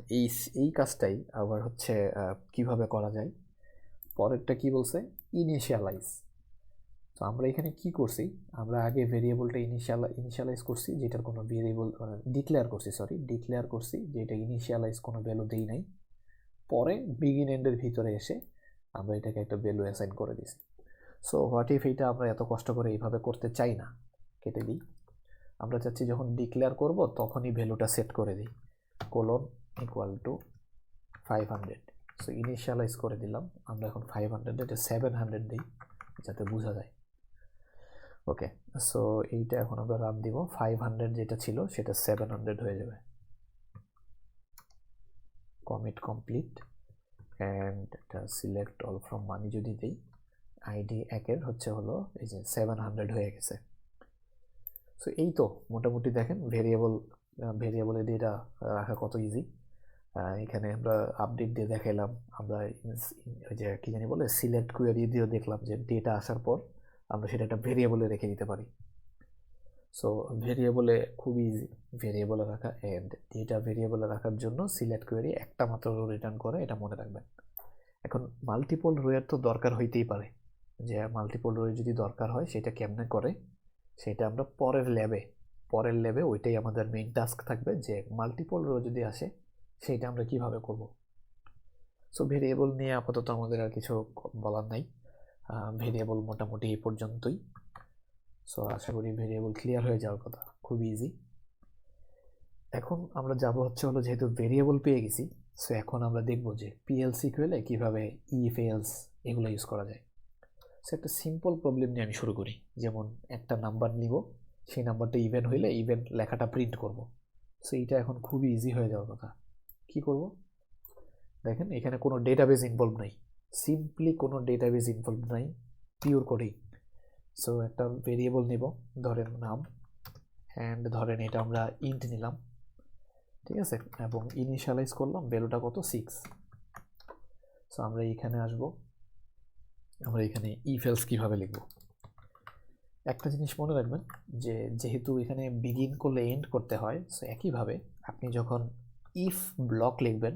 এই কাজটাই আবার হচ্ছে কিভাবে করা যায়। পরেরটা কি বলছে, ইনিশিয়ালাইজ। তো আমরা এখানে কি করছি, আমরা আগে ভেরিয়েবলটা ইনিশিয়ালাইজ করছি, যেটার কোনো ভেরিয়েবল ডিক্লেয়ার করছি যে এটা ইনিশিয়ালাইজ কোনো ভ্যালু দেই নাই। পরে বিগিন এন্ডের ভিতরে এসে আমরা এটাকে একটা ভ্যালু অ্যাসাইন করে দিছি। সো হোয়াট ইফ এইটা আমরা এত কষ্ট করে এইভাবে করতে চাই না, কেটে দিই। আমরা চাচ্ছি যখন ডিক্লেয়ার করব তখনই ভ্যালুটা সেট করে দিই, colon equal to 500। So initialise করে দিলাম, আমরা এখন 500 এটা 700 দিই যাতে বোঝা যায়। ওকে, সো এইটা এখন আমরা রান দিব, 500 যেটা ছিল সেটা 700 হয়ে যাবে। কমিট কমপ্লিট, অ্যান্ড এটা সিলেক্ট অল ফ্রম মানি যদি দিই, আইডি একের হচ্ছে হলো এই যে 700 হয়ে গেছে। সো এই তো মোটামুটি দেখেন ভেরিয়েবলে দিয়ে এটা রাখা কত ইজি। এখানে আমরা আপডেট দিয়ে দেখাইলাম, আমরা ওই যে কি জানি বলে সিলেক্ট কোয়েরি দিয়েও দেখলাম যে ডেটা আসার পর আমরা সেটা একটা ভেরিয়েবলে রেখে দিতে পারি। সো ভেরিয়েবলে খুবই ইজি ভেরিয়েবলে রাখা, অ্যান্ড ডেটা ভেরিয়েবলে রাখার জন্য সিলেক্ট কোয়েরি একটা মাত্র রো রিটার্ন করে, এটা মনে রাখবেন। এখন মাল্টিপল রোয়ের তো দরকার হইতেই পারে, যে মাল্টিপল রোয়ে যদি দরকার হয় সেটা কেমনে করে সেটা আমরা পরের ল্যাবে ওইটাই আমাদের মেইন টাস্ক থাকবে, যে মাল্টিপল রো যদি আসে সেইটা আমরা কিভাবে করব। সো ভেরিয়েবল নিয়ে আপাতত আমাদের আর কিছু বলার নাই, ভেরিয়েবল মোটামুটি এই পর্যন্তই। সো আশা করি ভেরিয়েবল ক্লিয়ার হয়ে যাওয়ার কথা, খুব ইজি। এখন আমরা যাব হচ্ছে হলো, যেহেতু ভেরিয়েবল পেয়ে গেছি, সো এখন আমরা দেখব যে PL/SQL এ কীভাবে ইফ এলস এগুলো ইউজ করা যায়। সো একটা সিম্পল প্রবলেম নিয়ে আমি শুরু করি, যেমন একটা নাম্বার নিব, সেই নাম্বারটা ইভেন হইলে ইভেন লেখাটা প্রিন্ট করব। সো এইটা এখন খুবই ইজি হয়ে যাওয়ার কথা। কি করব, দেখেন এখানে কোনো ডেটাবেস ইনভলভ নাই, সিম্পলি কোনো ডেটাবেস ইনভলভ নাই, পিওর কোডিং। সো একটা ভেরিয়েবল নিব, ধরেন নাম, অ্যান্ড ধরেন এটা আমরা ইন্ট নিলাম, ঠিক আছে, এবং ইনিশিয়ালাইজ করলাম, ভ্যালুটা কত 6। সো আমরা এখানে আসব, আমরা এখানে ইফ এলস কীভাবে লিখব। একটা জিনিস মনে রাখবেন যে যেহেতু এখানে বিগিন করলে এন্ড করতে হয়, সো একইভাবে আপনি যখন ইফ ব্লক লিখবেন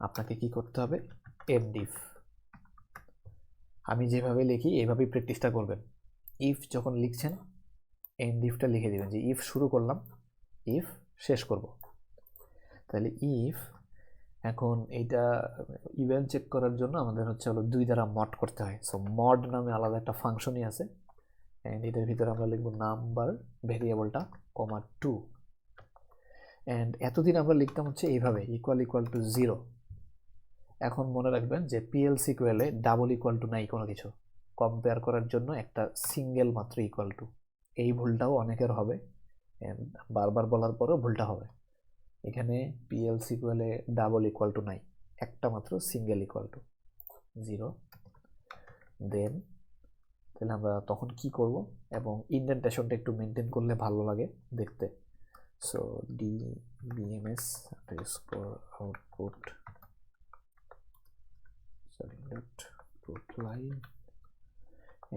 আপনাকে কি করতে হবে, এন্ড ইফ। আমি যেভাবে লিখি এইভাবেই প্র্যাকটিসটা করবেন। ইফ যখন লিখছেন এন্ড ইফটা লিখে দেবেন, যে ইফ শুরু করলাম, ইফ শেষ করব। তাহলে ইফ, এখন এইটা ইভেন্ট চেক করার জন্য আমাদের হচ্ছে হলো 2 দ্বারা মড করতে হয়। সো মড নামে আলাদা একটা ফাংশনই আছে, অ্যান্ড এটার ভিতরে আমরা লিখব নাম্বার ভেরিয়েবলটা, (2). অ্যান্ড এতদিন আমরা লিখতাম হচ্ছে এইভাবে, ইকুয়াল টু 0, এখন মনে রাখবেন যে পিএল সিকুয়েলে ডাবল ইকুয়াল টু নাই কোনো কিছু, কম্পেয়ার করার জন্য একটা সিঙ্গেল মাত্র ইকুয়াল টু। এই ভুলটাও অনেকের হবে, বারবার বলার পরেও ভুলটা হবে। এখানে পিএল সিকুয়েলে ডাবল ইকুয়াল টু নাই, একটা মাত্র সিঙ্গেল ইকুয়াল টু 0। দেন তাহলে আমরা তখন কি করব, এবং ইন্ডেন্টেশনটা একটু মেনটেন করলে ভালো লাগে দেখতে। So dbms output line,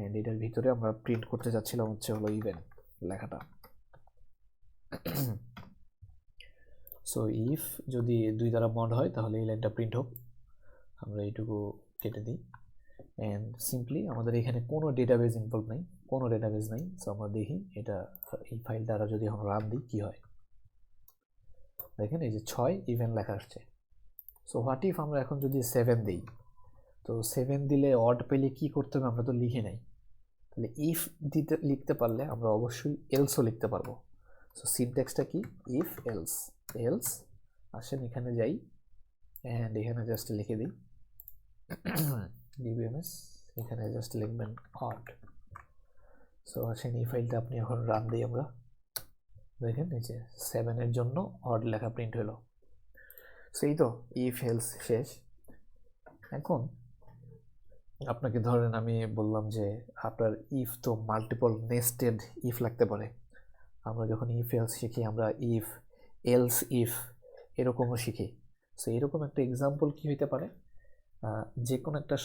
end এটার ভিতরে আমরা প্রিন্ট করতে যাচ্ছিলাম হচ্ছে হলো ইভেন লেখাটা। সো ইফ যদি 2 দ্বারা মড হয় তাহলে এই লাইনটা প্রিন্ট হোক, আমরা এইটুকু কেটে দিই। অ্যান্ড সিম্পলি আমাদের এখানে কোনো ডেটাবেজ ইনভলভ নাই, কোনো ডেটাবেজ নাই। সো আমরা দেখি এটা, এই ফাইল দ্বারা যদি আমরা রান দিই কি হয়। দেখেন এই যে 6 ইভেন লেখা আসছে। সো হোয়াট ইফ আমরা এখন যদি 7 দিই, তো 7 দিলে অড পেলে কি করতে হবে আমরা তো লিখে নাই। তাহলে ইফ দিতে লিখতে পারলে আমরা অবশ্যই এলসও লিখতে পারবো। সো সিনট্যাক্সটা কি, ইফ এলস। এলস আসেন এখানে যাই, অ্যান্ড এখানে জাস্ট লিখে দিই dbms, এখানে জাস্ট লিখবেন অড। সো আসেন এই ফাইলটা আপনি এখন রান দিই আমরা, দেখেন এই যে 7 এর জন্য অড লেখা প্রিন্ট হলো। সেই তো ইফ এলস শেষ। এখন আপনাকে ধরেন আমি বললাম যে আপনার ইফ তো মাল্টিপল নেস্টেড ইফ লাগতে পারে। আমরা যখন ইফ এলস শিখি আমরা ইফ এলস ইফ এরকমও শিখি। সো এরকম একটা এক্সাম্পল কি হইতে পারে, যে কোনো একটা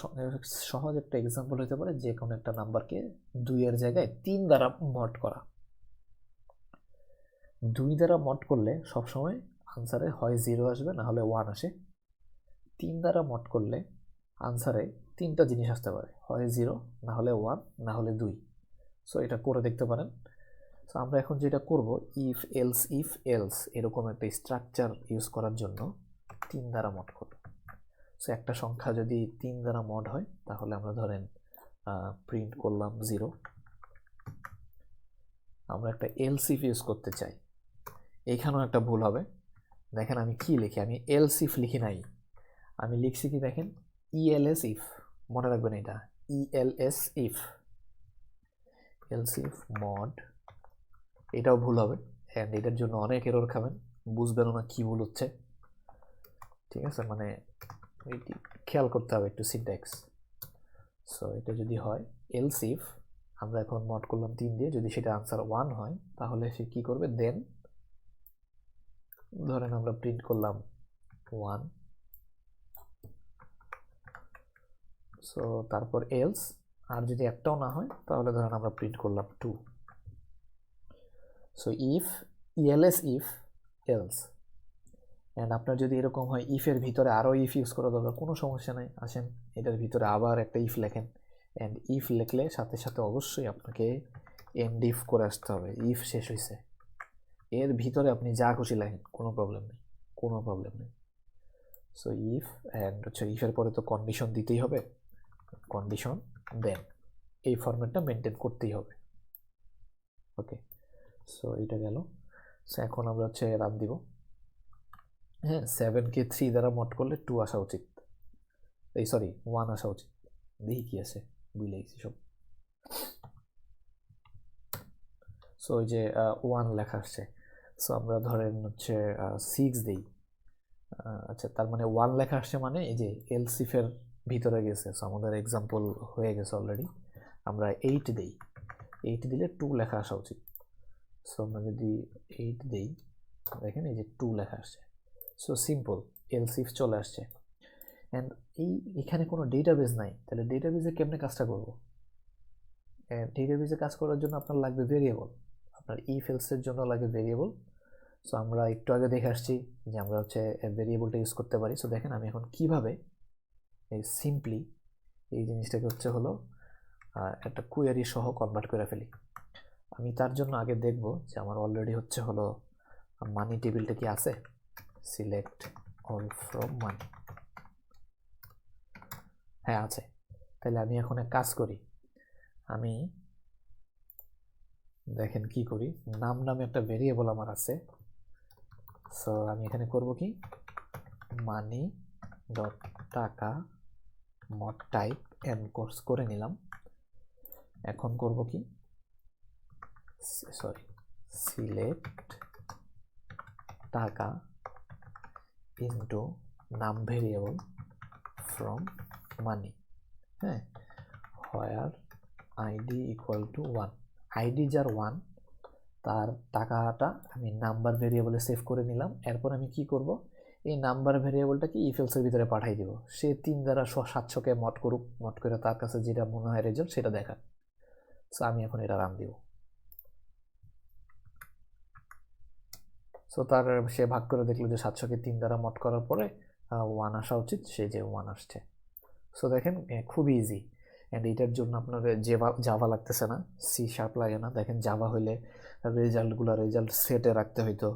সহজ একটা এক্সাম্পল হতে পারে যে কোনো একটা নাম্বারকে 2 এর জায়গায় 3 দ্বারা মড করা। 2 দ্বারা মড করলে সবসময় আনসারে হয় 0 আসবে, না হলে 1 আসে। 3 দ্বারা মড করলে আনসারে 3টা জিনিস আসতে পারে, হয় 0, না হলে 1, না হলে 2। সো এটা করে দেখতে পারেন। সো আমরা এখন যেটা করব, ইফ এলস এরকম একটা স্ট্রাকচার ইউজ করার জন্য 3 দ্বারা মড করব। সো একটা সংখ্যা যদি 3 দ্বারা মড হয় তাহলে আমরা ধরেন প্রিন্ট করলাম 0। আমরা একটা এলস ইফ ইউজ করতে চাই, এইখানেও একটা ভুল হবে। দেখেন আমি কি লিখি, আমি এলস ইফ লিখি নাই, আমি লিখছি কি দেখেন ইএলএস ইফ। মনে রাখবেন এটা ELS if, else if mod. এটাও ভুল হবে, অ্যান্ড এটার জন্য অনেক এরর খাবেন, বুঝবেন না কি ভুল হচ্ছে। ঠিক আছে, মানে খেয়াল করতে হবে একটু সিনট্যাক্স। সো এটা যদি হয় এলস ইফ, আমরা এখন মড করলাম 3 দিয়ে, যদি সেটা আনসার 1 হয় তাহলে সে কি করবে, দেন ধরেন আমরা প্রিন্ট করলাম 1। সো তারপর এলস, আর যদি একটাও না হয় তাহলে ধরেন আমরা প্রিন্ট করলাম 2। So if ELS if else. And আপনার যদি এরকম হয় ইফের ভিতরে আরও ইফ ইউজ করা দরকার, কোনো সমস্যা নাই, আসেন এটার ভিতরে আবার একটা ইফ লেখেন। অ্যান্ড ইফ লিখলে সাথে সাথে অবশ্যই আপনাকে এন্ড ইফ করে আসতে হবে। ইফ শেষ হয়েছে, এর ভিতরে আপনি যা খুশি লেখেন, কোনো প্রবলেম নেই, কোনো প্রবলেম নেই। সো ইফ, অ্যান্ড হচ্ছে ইফের পরে তো কন্ডিশন দিতেই হবে, কন্ডিশন দেন, এই ফরম্যাটটা মেনটেন করতেই হবে। ওকে, সো এটা গেল। সো এখন আমরা হচ্ছে রান দিব। হ্যাঁ, 7কে 3 দ্বারা মড করলে 2 আসা উচিত, এই সরি 1 আসা উচিত। দেখি কি আছে, বুঝলে গেছি সব। সো ওই যে 1 লেখা আসছে। সো আমরা ধরেন হচ্ছে 6 দিই। আচ্ছা, তার মানে 1 লেখা আসছে, মানে এই যে এলসিফের ভিতরে গেছে। সো আমাদের এক্সাম্পল হয়ে গেছে অলরেডি। আমরা 8 দিই, 8 দিলে 2 লেখা আসা উচিত। সো আমরা যদি 8 দিই, দেখেন এই যে 2 লেখা আসছে। সো সিম্পল, এলসিফ চলে আসছে। অ্যান্ড এখানে কোনো ডেটাবেজ নাই, তাহলে ডেটাবেজে কেমনে কাজটা করব? ডেটাবেজে কাজ করার জন্য আপনার লাগবে ভেরিয়েবল, আপনার ইফ এলসের জন্য লাগে ভেরিয়েবল। সো আমরা একটু আগে দেখে আসছি যে আমরা হচ্ছে ভেরিয়েবলটা ইউজ করতে পারি। সো দেখেন আমি এখন কিভাবে এই সিম্পলি এই জিনিসটাকে হচ্ছে হলো একটা কুয়েরি সহ কনভার্ট করে ফেলি। আমি তার জন্য আগে দেখব যে আমার অলরেডি হচ্ছে হলো মানি টেবিলটা কি আছে। সিলেক্ট অল ফ্রম মানি, হ্যাঁ আছে। তাহলে আমি এখন এক কাজ করি, আমি দেখেন কি করি, নাম নামে একটা ভেরিয়েবল আমার আছে। সো আমি এখানে করব কি, মানি ডট টাকা মড টাইপ এনকোর্স করে নিলাম। এখন করব কি, সিলেক্ট টাকা ইনটু নাম ভেরিয়েবল ফ্রম মানি, হ্যাঁ, হোয়ার আইডি ইকুয়াল টু 1। আইডি যার 1 তার টাকাটা আমি নাম্বার ভেরিয়েবলে সেভ করে নিলাম। এরপর আমি কি করব, এই নাম্বার ভেরিয়েবলটাকে ইফ এলসের ভিতরে পাঠিয়ে দিব। সে 3 দ্বারা 700কে মড করুক, মড করে তার কাছে যেটা মনে হয় রেজাল্ট সেটা দেখাক। সো আমি এখন এটা রান দিব। সো তার সে ভাগ করে দেখলো যে 700কে 3 দ্বারা মড করার পরে 1 আসা উচিত, সে যে 1 আসছে। সো দেখেন খুবই ইজি। অ্যান্ড এটার জন্য আপনার জাভা লাগতেছে না, সি শার্প লাগে না। দেখেন জাভা হইলে রেজাল্ট সেটে রাখতে হইতো,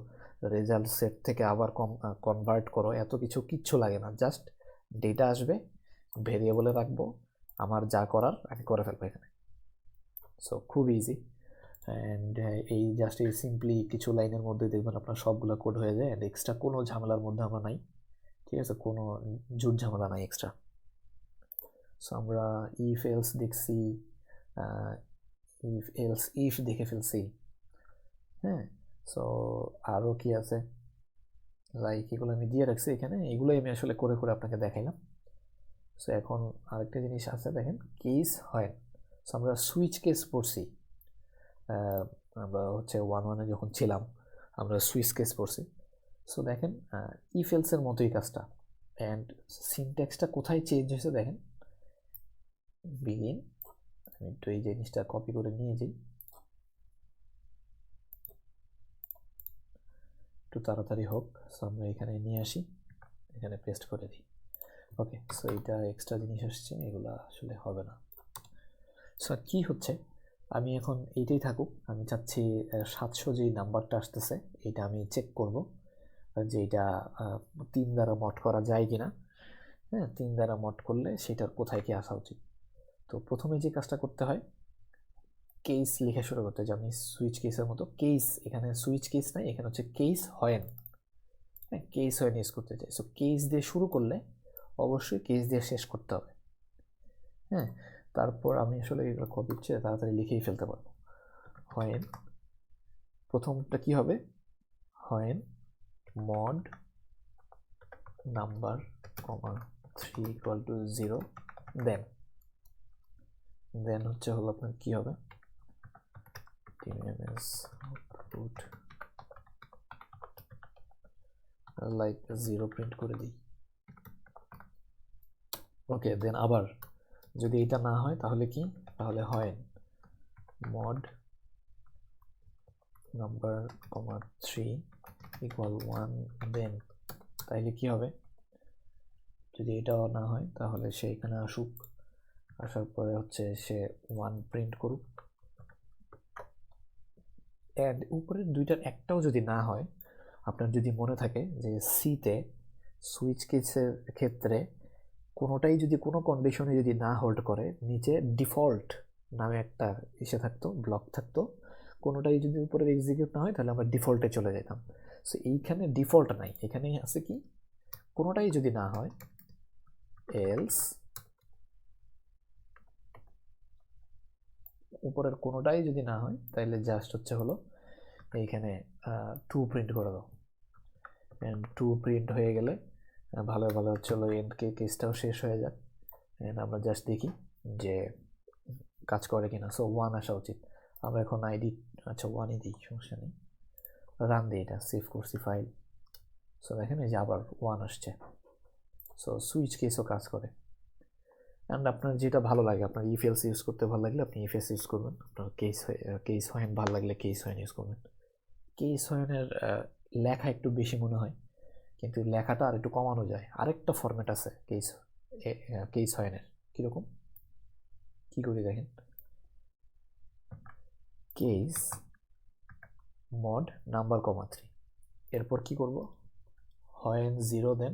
রেজাল্ট সেট থেকে আবার কনভার্ট করো, এত কিচ্ছু লাগে না। জাস্ট ডেটা আসবে, ভেরিয়েবলে রাখবো, আমার যা করার আমি করে ফেলবো এখানে। সো খুব ইজি। অ্যান্ড এই জাস্ট এই সিম্পলি কিছু লাইনের মধ্যে দেখবেন আপনার সবগুলো কোড হয়ে যায়। অ্যান্ড এক্সট্রা কোনো ঝামেলার মধ্যে আমরা নাই, ঠিক আছে, কোনো ঝুট ঝামেলা নাই এক্সট্রা। সো আমরা ইফ এলস দেখছি, ইফ দেখে ফেলছি, হ্যাঁ। সো আরও কি আছে, লাইক এগুলো আমি দিয়ে রাখছি এখানে, এগুলোই আমি আসলে করে করে আপনাকে দেখাইলাম। সো এখন আরেকটা জিনিস আছে, দেখেন কেস হয়। সো আমরা সুইচ কেস পড়ছি, আমরা হচ্ছে 1.1-এ যখন ছিলাম আমরা সুইচ কেস পড়ছি। সো দেখেন ইফ এলসের মতোই কাজটা। অ্যান্ড সিনট্যাক্সটা কোথায় চেঞ্জ হয়েছে দেখেন, বিগিন, আমি একটু এই জিনিসটা কপি করে নিয়ে যাই, একটু তাড়াতাড়ি হোক। সো আমরা এখানে নিয়ে আসি, এখানে পেস্ট করে দিই। ওকে, সো এটা এক্সট্রা জিনিস আসছে, এগুলো আসলে হবে না। সো কি হচ্ছে, আমি এখন এইটাই থাকুক, আমি চাচ্ছি 700 যেই নাম্বারটা আসতেছে এটা আমি চেক করব যে এটা 3 দ্বারা মড করা যায় কিনা। হ্যাঁ, 3 দ্বারা মড করলে সেটার কোথায় কি আসা উচিত। তো প্রথমে যে কাজটা করতে হয়, কেস লিখে শুরু করতে হয়, যে আমি সুইচ কেসের মতো কেস, এখানে সুইচ কেস নাই, এখানে হচ্ছে কেস হয়। হ্যাঁ, কেস হয় ইউজ করতে চাই। সো কেস দিয়ে শুরু করলে অবশ্যই কেস দিয়ে শেষ করতে হবে। হ্যাঁ, তারপর আমি আসলে এগুলো কপি চেয়ে তাড়াতাড়ি লিখেই ফেলতে পারবো। হয় প্রথমটা কি হবে, হয় mod number comma 3 equal to 0, দেন হচ্ছে হলো আপনার কি হবে, আউটপুট লাইক 0 প্রিন্ট করে দিই। ওকে, দেন আবার যদি এটা না হয় তাহলে কি, তাহলে হয় মড নাম্বার কমা 3 ইকুয়াল 1, দেন তাইলে কি হবে, যদি এটাও না হয় তাহলে সে এখানে আসুক, আসার পরে হচ্ছে সে 1 প্রিন্ট করুক। অ্যান্ড উপরের দুইটার একটাও যদি না হয়, আপনার যদি মনে থাকে যে সিতে সুইচ কেসের ক্ষেত্রে কোনোটাই যদি কোনো কন্ডিশনে যদি না হোল্ড করে, নিচে ডিফল্ট নামে একটা ইসে থাকতো, ব্লক থাকতো, কোনোটাই যদি উপরের এক্সিকিউট না হয় তাহলে আমরা ডিফল্টে চলে যেতাম। সো এইখানে ডিফল্ট নাই, এখানে আছে কি, কোনোটাই যদি না হয় এলস, উপরের কোনোটাই যদি না হয় তাহলে জাস্ট হচ্ছে হলো এইখানে 2 প্রিন্ট করে দাও। অ্যান্ড 2 প্রিন্ট হয়ে গেলে ভালো ভালো হচ্ছে হলো এন্ড কেসটাও শেষ হয়ে যাক। অ্যান্ড আমরা জাস্ট দেখি যে কাজ করে কিনা। সো 1 আসা উচিত, আমরা এখন আইডি আচ্ছা 1-ই দিই, সমস্যা নেই, রান দিই, এটা সেভ করছি ফাইল। সো দেখেন এই যে আবার 1 আসছে। সো সুইচ কেসও কাজ করে। অ্যান্ড আপনার যেটা ভালো লাগে, আপনার ইফ এলস ইউজ করতে ভালো লাগলে আপনি ইফ এলস ইউজ করবেন, আপনার কেস হয় ভালো লাগলে কেস হয় ইউজ করবেন। কেস হয়নের লেখা একটু বেশি মনে হয়, কিন্তু লেখাটা আর একটু কমানো যায়। আরেকটা ফরম্যাট আছে কেস হয়নের, কীরকম কি করি দেখেন, কেস মড নাম্বার কমা 3, এরপর কি করব, হয় 0 দেন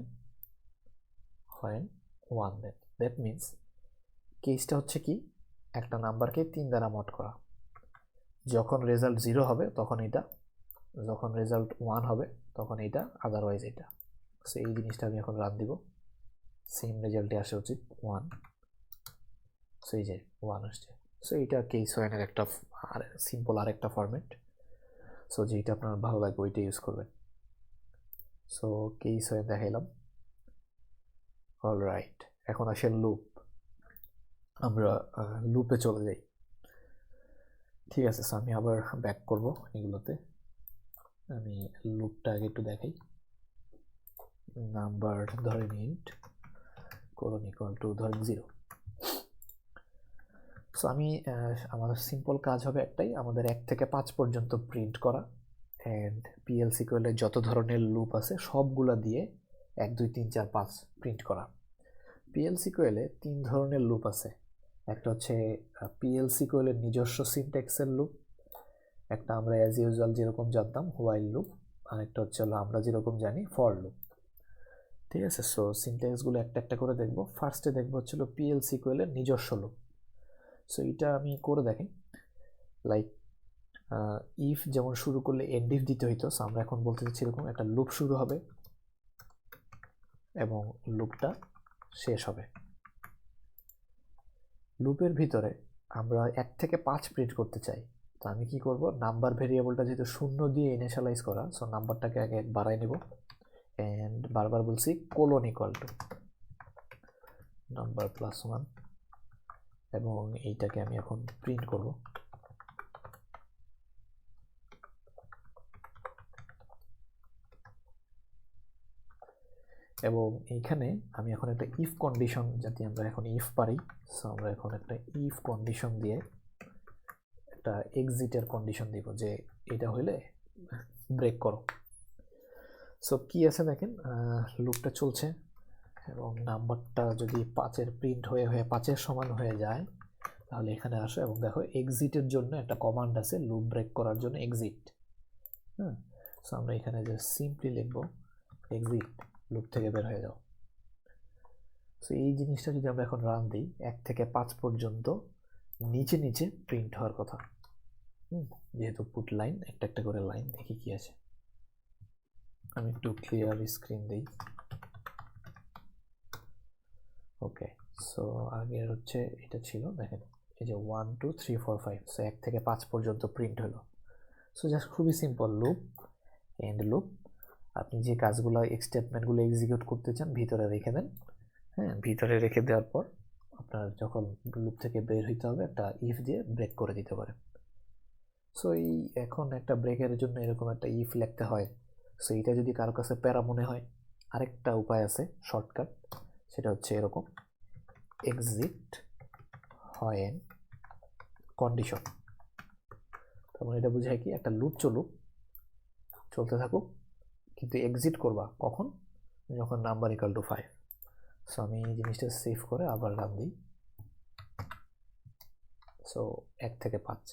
হয় 1 দেন। দ্যাট মিনস কেসটা হচ্ছে কি, একটা নাম্বারকে 3 দ্বারা মড করা, যখন রেজাল্ট 0 হবে তখন এটা, যখন রেজাল্ট 1 হবে তখন এটা, আদারওয়াইজ এটা। সো এই জিনিসটা আমি এখন রান দিব। সেম রেজাল্টে আসা উচিত 1। সো এই যে 1 আসছে। সো এটা কেস ওয়ানের একটা সিম্পল আরেকটা ফরম্যাট। সো যেটা আপনার ভালো লাগবে ওইটা ইউজ করবেন। সো কেস ওয়ান দেখাইলাম। অলরাইট, এখন আসে লুপ। আমরা লুপে চলে যাই। ঠিক আছে, সো আমি আবার ব্যাক করব এগুলোতে। আমি লুপটা আগে একটু দেখাই। নাম্বার ধরেন ইন্ট কোলন ইকুয়াল টু ধরেন 0। সো আমি আমাদের সিম্পল কাজ হবে একটাই, আমাদের 1 থেকে 5 পর্যন্ত প্রিন্ট করা অ্যান্ড পিএল সিকুয়েলে যত ধরনের লুপ আছে সবগুলা দিয়ে 1 2 3 4 5 প্রিন্ট করা। পিএল সিকুয়েলে 3 ধরনের লুপ আছে। একটা হচ্ছে পিএল সিকুয়েলের নিজস্ব সিনট্যাক্সের লুপ, একটা আমরা অ্যাজ ইউজুয়াল যেরকম জানতাম হোয়াইল লুপ, আর একটা হচ্ছে হলো আমরা যেরকম জানি ফর লুপ। ঠিক আছে, সো সিনট্যাক্সগুলো একটা একটা করে দেখব। ফার্স্টে দেখবো হচ্ছে পিএল সিকুয়েলের নিজস্ব লুপ। সো এটা আমি করে দেখি। লাইক ইফ যেমন শুরু করলে এন্ড ইফ দিতে হইতো, সো আমরা এখন বলতে চাচ্ছি এরকম একটা লুপ শুরু হবে এবং লুপটা শেষ হবে। লুপের ভিতরে আমরা 1 থেকে 5 প্রিন্ট করতে চাই। তো আমি কি করব, নাম্বার ভেরিয়েবলটা যেহেতু 0 দিয়ে ইনিশিয়ালাইজ করা, সো নাম্বারটাকে আগে বাড়াই নেব এন্ড বারবার বলছি colon equal two number plus 1 এবং এইটাকে আমি এখন প্রিন্ট করব। এবং এইখানে আমি এখন একটা ইফ কন্ডিশন, যাতে আমরা এখন ইফ পারি, সো আমরা এখন একটা ইফ কন্ডিশন দিয়ে একটা এক্সিটের কন্ডিশন দিব যে এটা হইলে ব্রেক করো। সো কি আছে দেখেন, লুপটা চলছে এবং নাম্বারটা যদি 5-এর প্রিন্ট হয়ে 5-এর সমান হয়ে যায় তাহলে এখানে আসো এবং দেখো এক্সিটের জন্য একটা কমান্ড আছে লুপ ব্রেক করার জন্য, এক্সিট। হ্যাঁ, সো আমরা এখানে যে সিম্পলি লিখবো এক্সিট, লুপ থেকে বের হয়ে যাও। সো এই জিনিসটা যদি আমরা এখন রান দিই, 1 থেকে 5 পর্যন্ত নিচে নিচে প্রিন্ট হওয়ার কথা। যেহেতু পুট লাইন, একটা একটা করে লাইন দেখি কি আছে। আমি একটু ক্লিয়ার স্ক্রিন দিই। ওকে, সো আগের হচ্ছে এটা ছিল, দেখেন এই যে 1 2 3 4 5, সো 1 থেকে 5 পর্যন্ত প্রিন্ট হলো। সো জাস্ট খুবই সিম্পল, লুপ এন্ড লুপ। আপনি যে কাজগুলো স্টেটমেন্টগুলো এক্সিকিউট করতে চান ভিতরে রেখে দেন। হ্যাঁ, ভিতরে রেখে দেওয়ার পর আপনার যখন লুপ থেকে বের হইতে হবে একটা ইফ দিয়ে ব্রেক করে দিতে পারেন। সো এই এখন একটা ব্রেকের জন্য এরকম একটা ইফ লিখতে হয়। সো এটা যদি কারো কাছে প্যারা মনে হয়, আরেকটা উপায় আছে শর্টকাট, সেটা হচ্ছে এরকম এক্সিট হয় কন্ডিশন। তার মানে এটা বোঝায় কি, একটা লুপ চলতে থাকুক, কিন্তু এক্সিট করবা কখন, যখন নাম্বার ইকুয়াল টু 5। সো আমি এই জিনিসটা সেভ করে আবার রান দিই। সো 1 থেকে 5।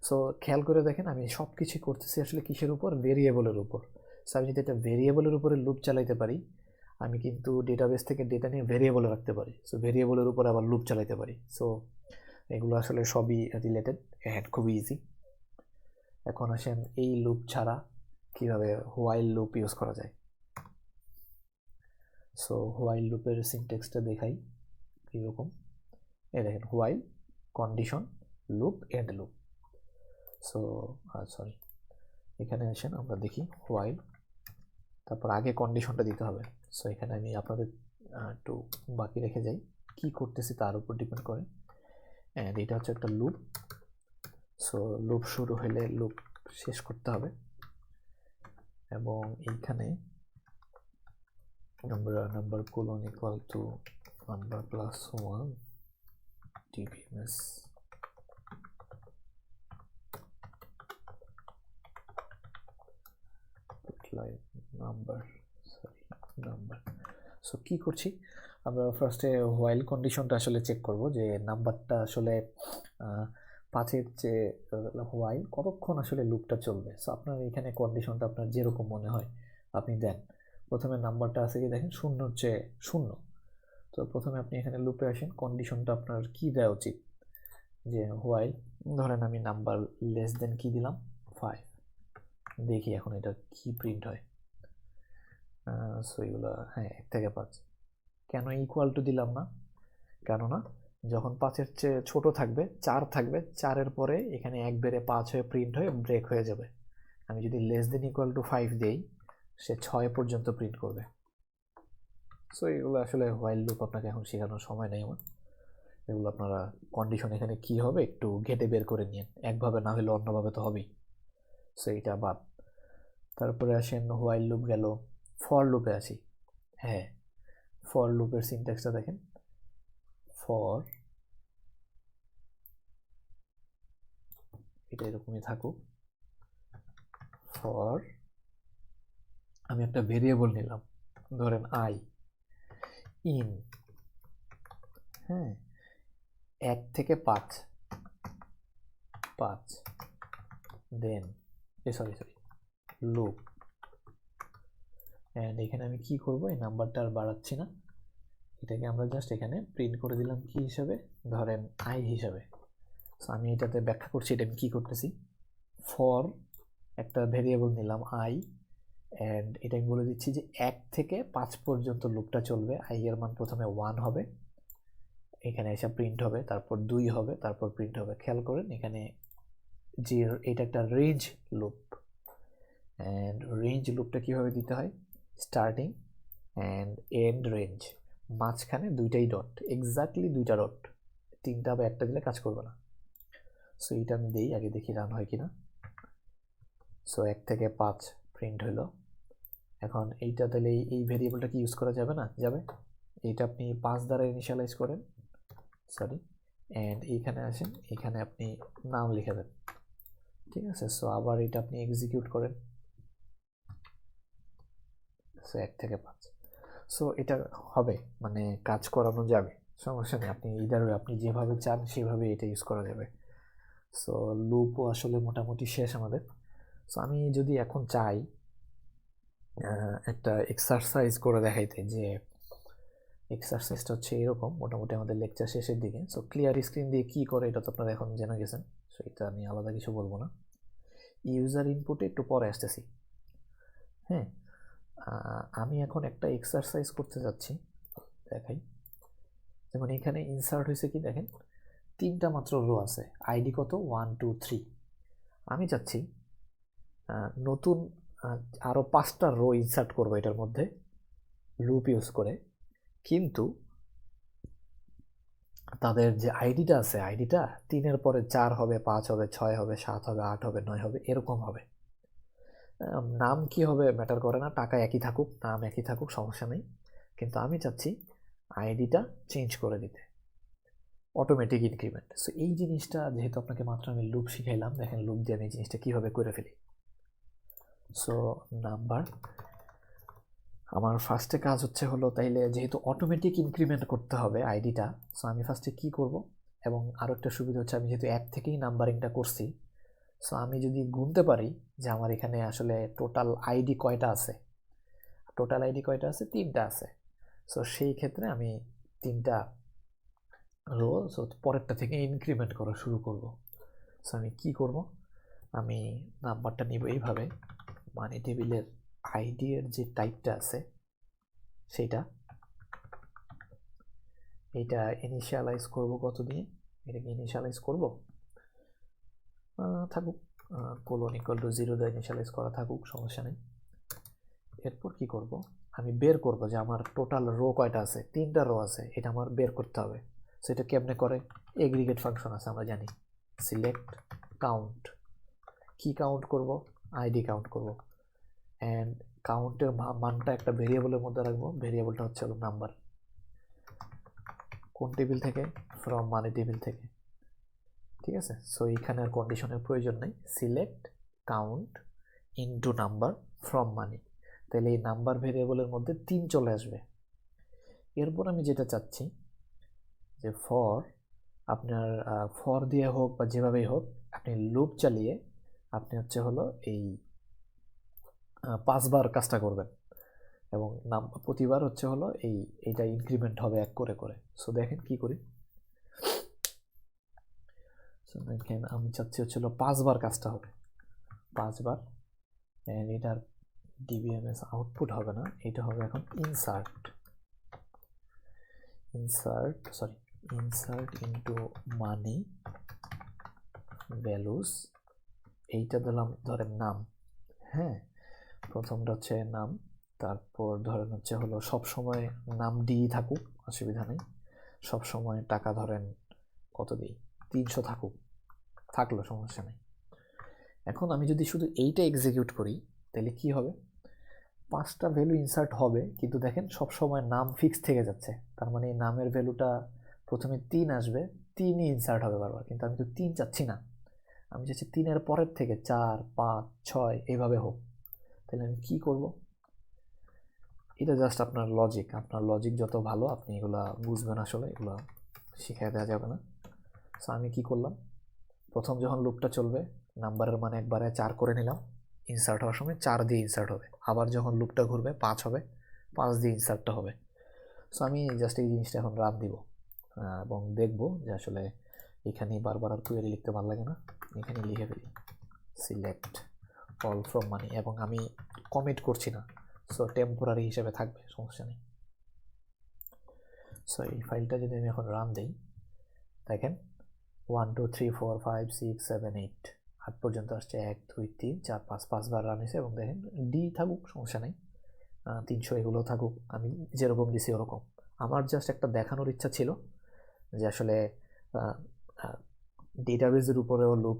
সো খেয়াল করে দেখেন আমি সব কিছু করতেছি আসলে কিসের উপর, ভেরিয়েবলের উপর। সো আমি যদি একটা ভেরিয়েবলের উপরে লুপ চালাইতে পারি, আমি কিন্তু ডেটাবেস থেকে ডেটা নিয়ে ভেরিয়েবলে রাখতে পারি। সো ভেরিয়েবলের উপরে আবার লুপ চালাইতে পারি। সো এগুলো আসলে সবই রিলেটেড, হ্যাঁ খুবই ইজি। এখন আসেন এই লুপ ছাড়া কিভাবে হোয়াইল লুপ ইউজ করা যায়। সো হোয়াইল লুপের সিনট্যাক্সটা দেখাই কীরকম। এই দেখেন, while condition loop end loop. So sorry, এখানে আসেন আমরা দেখি হোয়াইল, তারপর আগে কন্ডিশনটা দিতে হবে। সো এখানে আমি আপনাদের একটু বাকি রেখে যাই, কি করতেছি তার উপর ডিপেন্ড করে। অ্যান্ড এটা হচ্ছে একটা লুপ। সো লুপ শুরু হলে লুপ শেষ করতে হবে এবং এইখানে আমরা number colon equal two number plus 1 dbms number number. So কি করছি আমরা, ফার্স্টে হোয়াইল কন্ডিশনটা আসলে চেক করব যে নাম্বারটা আসলে 5-এর চেয়ে হোয়াইল কতক্ষণ আসলে লুপটা চলবে। সো আপনার এখানে কন্ডিশনটা আপনার যেরকম মনে হয় আপনি দেন। প্রথমে নাম্বারটা আছে কি দেখেন, 0 হচ্ছে 0। তো প্রথমে আপনি এখানে লুপে আসেন, কন্ডিশনটা আপনার কি দেওয়া উচিত, যে হোয়াইল ধরেন আমি নাম্বার লেস দেন কি দিলাম 5, দেখি এখন এটা কি প্রিন্ট হয়। সো এগুলো হ্যাঁ 1 থেকে 5। কেন ইকুয়াল টু দিলাম না? কেননা যখন 5-এর চেয়ে ছোট থাকবে 4 থাকবে, 4-এর পরে এখানে 1 বেড়ে 5 হয়ে প্রিন্ট হয়ে ব্রেক হয়ে যাবে। আমি যদি লেস দেন ইকুয়াল টু 5 দেই, সে 6 পর্যন্ত প্রিন্ট করবে। সো এগুলো আসলে হোয়াইল লুপ আপনাকে এখন শেখানোর সময় নেই আমার। এগুলো আপনারা কন্ডিশন এখানে কি হবে একটু ঘেটে বের করে নিন, একভাবে না হলে অন্যভাবে তো হবেই। সো এটা বাদ। তারপরে আসেন হোয়াইল লুপ গেল, ফর লুপে আসি। হ্যাঁ, ফর লুপের সিনট্যাক্সটা দেখেন। ফর, এটা এরকমই থাকুক। ফর আমি একটা ভেরিয়েবল নিলাম, ধরেন আই, ইন, হ্যাঁ, 1 থেকে 5, দেন সরি লুপ, অ্যান্ড এখানে আমি কি করব, এই নাম্বারটা আর বাড়াচ্ছি না, এটাকে আমরা জাস্ট এখানে প্রিন্ট করে দিলাম কি হিসাবে, ধরেন আই হিসাবে। সো আমি এটাতে ব্যাখ্যা করছি এটা আমি কি করতেছি। ফর একটা ভেরিয়েবল নিলাম আই, অ্যান্ড এটা আমি বলে দিচ্ছি যে 1 থেকে 5 পর্যন্ত লুপটা চলবে। আই এর মান প্রথমে 1 হবে, এখানে এসে প্রিন্ট হবে, তারপর 2 হবে, তারপর প্রিন্ট হবে। খেয়াল করেন এখানে যে এটা একটা রেঞ্জ লুপ, অ্যান্ড রেঞ্জ লুপটা কীভাবে দিতে হয়, স্টার্টিং অ্যান্ড এন্ড রেঞ্জ, মাঝখানে দুইটাই ডট, এক্স্যাক্টলি দুইটা ডট, তিনটা বা একটা দিলে কাজ করবে না। সো এইটা আমি দিই, আগে দেখি রান হয় কিনা। সো 1 থেকে 5 প্রিন্ট হলো। এখন এইটা তাহলে এই ভেরিয়েবলটা কি ইউজ করা যাবে না? যাবে। এইটা আপনি 5 দ্বারা ইনিশিয়ালাইজ করেন, সরি, অ্যান্ড এইখানে আসেন, এখানে আপনি নাম লিখে দেন, ঠিক আছে। সো আবার এটা আপনি এক্সিকিউট করেন, সো 1 থেকে 5। সো এটা হবে, মানে কাজ করানো যাবে, সমস্যা নেই। আপনি ইদার আপনি যেভাবে চান সেভাবে এটা ইউজ করা যাবে। সো লুপও আসলে মোটামুটি শেষ আমাদের। সো আমি যদি এখন চাই একটা এক্সারসাইজ করে দেখাইতে, যে এক্সারসাইজটা হচ্ছে এরকম, মোটামুটি আমাদের লেকচার শেষের দিকে। সো ক্লিয়ার স্ক্রিন দিয়ে কি করে এটা তো আপনারা এখন জেনে গেছেন, সো এটা আমি আলাদা কিছু বলবো না। ইউজার ইনপুটে একটু পরে আসতেছি। হ্যাঁ, আমি এখন একটা এক্সারসাইজ করতে যাচ্ছি, দেখাই। যেমন এখানে ইনসার্ট হয়েছে কি দেখেন, 3টা মাত্র রো আছে, আইডি কত 1 2 3। আমি চাচ্ছি নতুন আরও 5টা রো ইনসার্ট করবো এটার মধ্যে লুপ ইউজ করে, কিন্তু তাদের যে আইডিটা আছে, আইডিটা 3-এর পরে 4 হবে, 5 হবে, 6 হবে, 7 হবে, 8 হবে, 9 হবে, এরকম হবে। নাম কি হবে ম্যাটার করে না, টাকা একই থাকুক, নাম একই থাকুক, সমস্যা নেই। কিন্তু আমি চাচ্ছি আইডিটা চেঞ্জ করে দিতে, অটোমেটিক ইনক্রিমেন্ট। সো এই জিনিসটা যেহেতু আপনাকে মাত্র আমি লুপ শিখাইলাম, দেখেন লুপ দিয়ে আমি এই জিনিসটা কীভাবে করে ফেলি। সো নাম্বার, আমার ফার্স্টে কাজ হচ্ছে হলো, তাইলে যেহেতু অটোমেটিক ইনক্রিমেন্ট করতে হবে আইডিটা, সো আমি ফার্স্টে কি করব, এবং আরও একটা সুবিধা হচ্ছে আমি যেহেতু 1 থেকেই নাম্বারিংটা করছি, সো আমি যদি গুনতে পারি যে আমার এখানে আসলে টোটাল আইডি কয়টা আছে, 3টা আছে। সো সেই ক্ষেত্রে আমি 3টা রো, সো পরেরটা থেকে ইনক্রিমেন্ট করা শুরু করব। সো আমি কি করব, আমি নাম্বারটা নিব এইভাবে, মানি টেবিলের আইডি এর যে টাইপটা আছে সেটা, এটা ইনিশিয়ালাইজ করব কত দিয়ে, এটাকে ইনিশিয়ালাইজ করব, থাকুক কোলন ইকুয়াল টু 0 দিয়ে ইনিশিয়ালাইজ করা থাকুক, সমস্যা নেই। এরপর কি করব, আমি বের করব যে আমার টোটাল রো কয়টা আছে, 3টা রো আছে, এটা আমার বের করতে হবে। সেটা কেমনে করে, এগ্রিগেট ফাংশন আছে আমরা জানি, সিলেক্ট কাউন্ট, কি কাউন্ট করব, আইডি কাউন্ট করব, অ্যান্ড কাউন্টের মানটা একটা ভেরিয়েবলের মধ্যে রাখবো, ভেরিয়েবলটা হচ্ছে হলো নাম্বার। কোন টেবিল থেকে, ফ্রম মানি টেবিল থেকে, ঠিক আছে। সো এইখানে আর কন্ডিশনের প্রয়োজন নেই, select count into number from money, তাহলে এই নাম্বার ভেরিয়েবলের মধ্যে 3 চলে আসবে। এরপর আমি যেটা চাচ্ছি যে ফর, আপনার ফর দিয়ে হোক বা যেভাবেই হোক, আপনি লুপ চালিয়ে আপনি হচ্ছে হলো এই 5 বার কাজটা করবেন, এবং প্রতিবার হচ্ছে হলো এইটা ইনক্রিমেন্ট হবে 1 করে করে। সো দেখেন কি করি, দেখেন আমি চাচ্ছি হচ্ছে হলো 5 বার কাজটা হবে, 5 বার। অ্যান্ড এটার ডিবিএমএস আউটপুট হবে না, এটা হবে এখন ইনসার্ট, ইনসার্ট ইনটু মানি ভ্যালুস, এইটা দিলাম ধরেন নাম। হ্যাঁ, প্রথমটা হচ্ছে নাম, তারপর ধরেন হচ্ছে হলো সবসময় নাম ডি থাকুক, অসুবিধা নেই। সবসময় টাকা ধরেন কত দিই, 300 থাকুক, থাকলো সমস্যা নেই। এখন আমি যদি শুধু এইটা এক্সিকিউট করি তাহলে কি হবে, 5টা ভ্যালু ইনসার্ট হবে, কিন্তু দেখেন সবসময় নাম ফিক্স থেকে যাচ্ছে। তার মানে এই নামের ভ্যালুটা প্রথমে 3 আসবে, 3ই ইনসার্ট হবে বারবার, কিন্তু আমি তো 3 চাচ্ছি না, আমি চাচ্ছি 3-এর পরের থেকে 4, 5, 6 এইভাবে হোক। তাহলে আমি কি করব, এটা জাস্ট আপনার লজিক যত ভালো আপনি এগুলা বুঝবেন, আসলে এগুলো শিখিয়ে দেওয়া যাবে না। সো আমি কি করলাম, প্রথম যখন লুপটা চলবে নাম্বারের মান একবারে 4 করে নিলাম, ইনসার্ট হওয়ার সময় 4 দিয়ে ইনসার্ট হবে। আবার যখন লুপটা ঘুরবে 5 হবে, 5 দিয়ে ইনসার্টটা হবে। সো আমি জাস্ট এই জিনিসটা এখন রান দিব এবং দেখব যে আসলে এখানে বারবার আর কোয়েরি লিখতে ভালো লাগে না, এখানে লিখে ফেলি সিলেক্ট অল ফ্রম মানি, এবং আমি কমিট করছি না, সো টেম্পোরারি হিসেবে থাকবে, সমস্যা নেই। সো এই ফাইলটা যদি আমি এখন রান দিই, দেখেন 1 2 3 4 5 6 7 8 8 পর্যন্ত আসছে, 1 2 3 4 5 5বার রান হয়েছে। এবং দেখেন ডি থাকুক, সমস্যা নেই, 300 এগুলো থাকুক, আমি যেরকম দিছি ওরকম। আমার জাস্ট একটা দেখানোর ইচ্ছা ছিল যে আসলে ডেটাবেজের উপরেও লুপ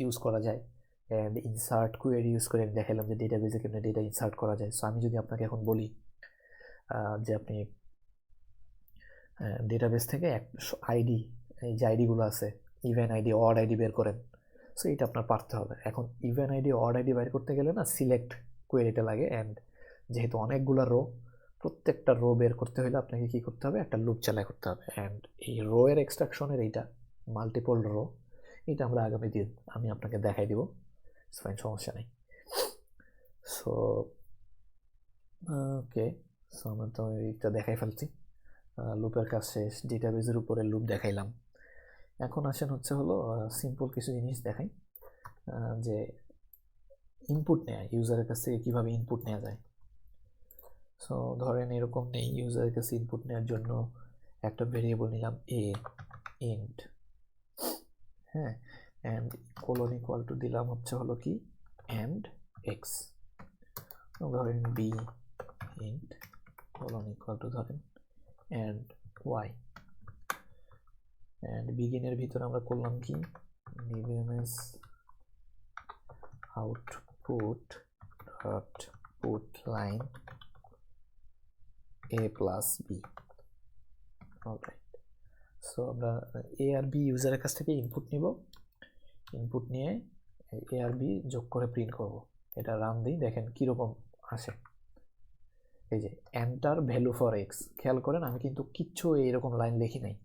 ইউজ করা যায়, অ্যান্ড ইনসার্ট কোয়েরি ইউজ করে দেখালাম যে ডেটাবেজে কেমন ডেটা ইনসার্ট করা যায়। সো আমি যদি আপনাকে এখন বলি যে আপনি ডেটাবেজ থেকে আইডি, এই যে আইডিগুলো আছে, ইভেন আইডি, অড আইডি বের করেন, সো এটা আপনার পারতে হবে। এখন ইভেন আইডি, অড আইডি বের করতে গেলে না সিলেক্ট কোয়েরিটা লাগে, অ্যান্ড যেহেতু অনেকগুলো রো, প্রত্যেকটা রো বের করতে হলে আপনাকে কি করতে হবে, একটা লুপ চালাই করতে হবে। অ্যান্ড এই রো এর এক্সট্রাকশনের এইটা মাল্টিপল রো, এটা আমরা আগামী দিন আমি আপনাকে দেখাই দিব, ফাইন, সমস্যা নেই। সো ওকে, সো আমরা তো এইটা দেখাই ফেলছি, লুপের কাজ শেষ, ডেটাবেজের উপরে লুপ দেখাইলাম। এখন আসেন হচ্ছে হলো সিম্পল কিছু জিনিস দেখাই, যে ইনপুট নেওয়া, ইউজারের কাছ থেকে কীভাবে ইনপুট নেওয়া যায়। সো ধরেন এরকম নেই, ইউজারের কাছে ইনপুট নেওয়ার জন্য একটা ভেরিয়েবল নিলাম এ ইন্ট, হ্যাঁ, অ্যান্ড কোলন ইকুয়াল টু দিলাম হচ্ছে হলো কি অ্যান্ড এক্স, ধরেন b int colon equal to ধরেন অ্যান্ড ওয়াই, অ্যান্ড বিগিনের ভিতরে আমরা করলাম কি DBMS output dot put line a plus b. Alright, so আমরা এ আর বি ইউজারের কাছ থেকে ইনপুট নিব, ইনপুট নিয়ে এ আর বি যোগ করে প্রিন্ট করব। এটা রান দিই, দেখেন কীরকম আসে। এই যে এন্টার ভ্যালু ফর এক্স, খেয়াল করেন আমি কিন্তু কিচ্ছু এইরকম লাইন লিখি নাই,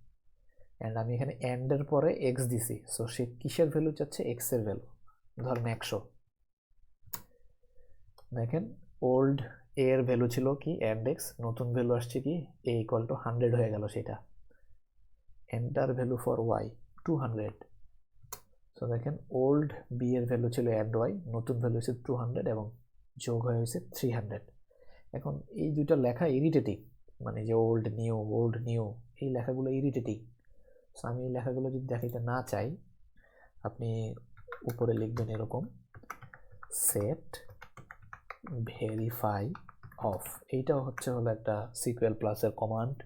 অ্যান্ড আমি এখানে এন্ডের পরে এক্স দিছি। সো সে কিসের ভ্যালু চাচ্ছে, এক্স এর ভ্যালু, ধরেন 100। দেখেন ওল্ড এ এর ভ্যালু ছিল কি এন্ড এক্স, নতুন ভ্যালু আসছে কি এ ইকুয়াল টু 100 হয়ে গেল সেটা। Enter value for y 200। So দেখেন ওল্ড বি এর ভ্যালু ছিল এন্ড ওয়াই, নতুন ভ্যালু হচ্ছে 200 এবং যোগ হয়ে হয়েছে 300। এখন এই দুইটা লেখা ইরিটেটিং, মানে যে ওল্ড নিউ এই লেখাগুলো ইরিটেটিং। সো আমি এই লেখাগুলো যদি দেখাইতে না চাই, আপনি উপরে লিখবেন এরকম সেট ভেরিফাই অফ, এইটাও হচ্ছে হলো একটা সিকুয়েল প্লাসের কমান্ড,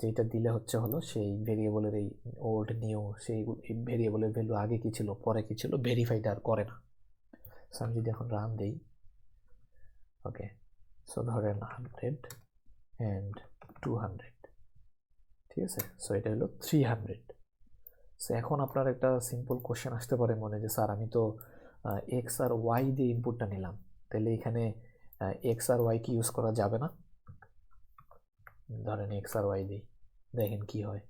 যেটা দিলে হচ্ছে হলো সেই ভেরিয়েবলের এই ওল্ড নিউ, সেই ভেরিয়েবলের ভ্যালু আগে কি ছিল পরে কি ছিল ভেরিফাইটা আর করে না। সো আমি যদি এখন রান দিই, ওকে, সো ধরেন 100 অ্যান্ড 200, ঠিক আছে, সো এটা হলো 300। সো এখন আপনার একটা সিম্পল কোশ্চেন আসতে পারে মনে, যে স্যার আমি তো এক্স আর ওয়াই দিয়ে ইনপুটটা নিলাম, তাহলে এখানে এক্স আর ওয়াই কি ইউজ করা যাবে না? ধরেন এক্স আর ওয়াই দিই, দেখেন কি হয়।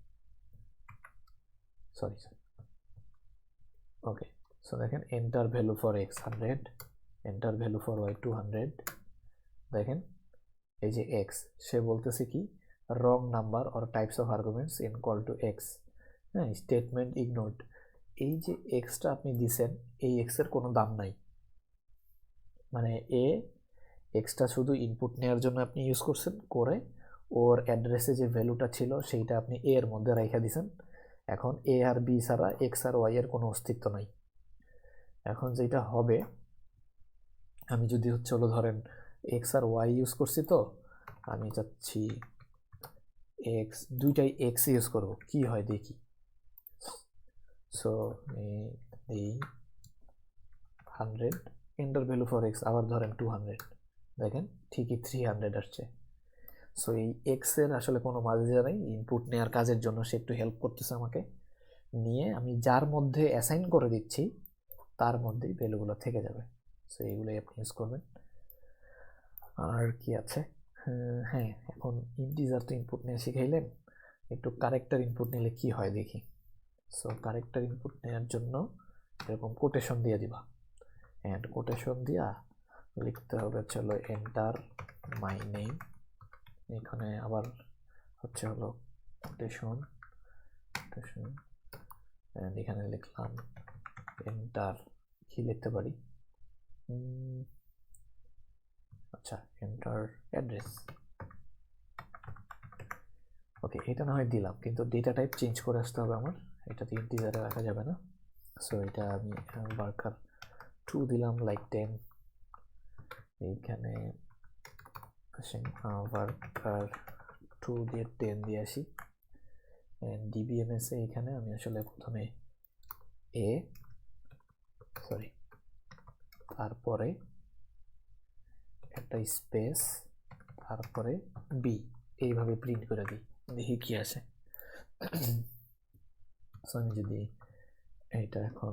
সরি, ওকে, সো দেখেন enter value for x 100, enter value for y 200। দেখেন এই যে এক্স, সে বলতেছে কি wrong number or types of arguments in call to x, হ্যাঁ, স্টেটমেন্ট ইগনোরড। এই যে এক্সটা আপনি দিছেন, এই এক্সের কোনো দাম নাই, মানে এক্সটা শুধু ইনপুট নেওয়ার জন্য আপনি ইউজ করছেন, করে ওর অ্যাড্রেসে যে ভ্যালুটা ছিল সেইটা আপনি এ এর মধ্যে রেখে দিছেন। এখন এ আর বি ছাড়া এক্স আর ওয়াই এর কোনো অস্তিত্ব নাই। এখন যেটা হবে, আমি যদি হচ্ছে হলো ধরেন এক্স আর ওয়াই ইউজ করছি, তো আমি চাচ্ছি এক্স, দুইটাই এক্স ইউজ করব, কি হয় দেখি। সো এই 100 এন্টার ভ্যালু ফর এক্স, আবার ধরেন 200, দেখেন ঠিকই 300 আসছে। সো এই এক্স এর আসলে কোনো মাঝে নাই, ইনপুট নেওয়ার কাজের জন্য সে একটু হেল্প করতেছে আমাকে। নিয়ে আমি যার মধ্যে অ্যাসাইন করে দিচ্ছি তার মধ্যেই ভ্যালুগুলো থেকে যাবে। সো এইগুলোই আপনি ইউজ করবেন। আর কি আছে, হ্যাঁ এখন ইন্টিজার তো ইনপুট নিয়ে শিখাইলেন, একটু কারেক্টার ইনপুট নিলে কি হয় দেখি। সো কারেক্টার ইনপুট নেওয়ার জন্য এরকম কোটেশন দিয়ে দিবা, অ্যান্ড কোটেশন দিয়া লিখতে হবে চলো এন্টার মাই নেম। এখানে আবার হচ্ছে হলো কোটেশন কোটেশন, অ্যান্ড এখানে লিখলাম এন্টার, কি লিখতে পারি, আচ্ছা এন্টার অ্যাড্রেস। ওকে, এটা না হয় দিলাম, কিন্তু ডেটা টাইপ চেঞ্জ করে আসতে হবে আমার, এটাতে ইন্টিজারে রাখা যাবে না। সো এটা আমি ওয়ার্কার 2 দিলাম, লাইক 10। এইখানে ওয়ার্কার 2 দিয়ে 10 দিয়ে আসি। ডিবিএমএস এ এখানে আমি আসলে প্রথমে এ, সরি, তারপরে একটা স্পেস, তারপরে বি, এইভাবে প্রিন্ট করে দিই, দেখি কি আসে। সো আমি যদি এইটা এখন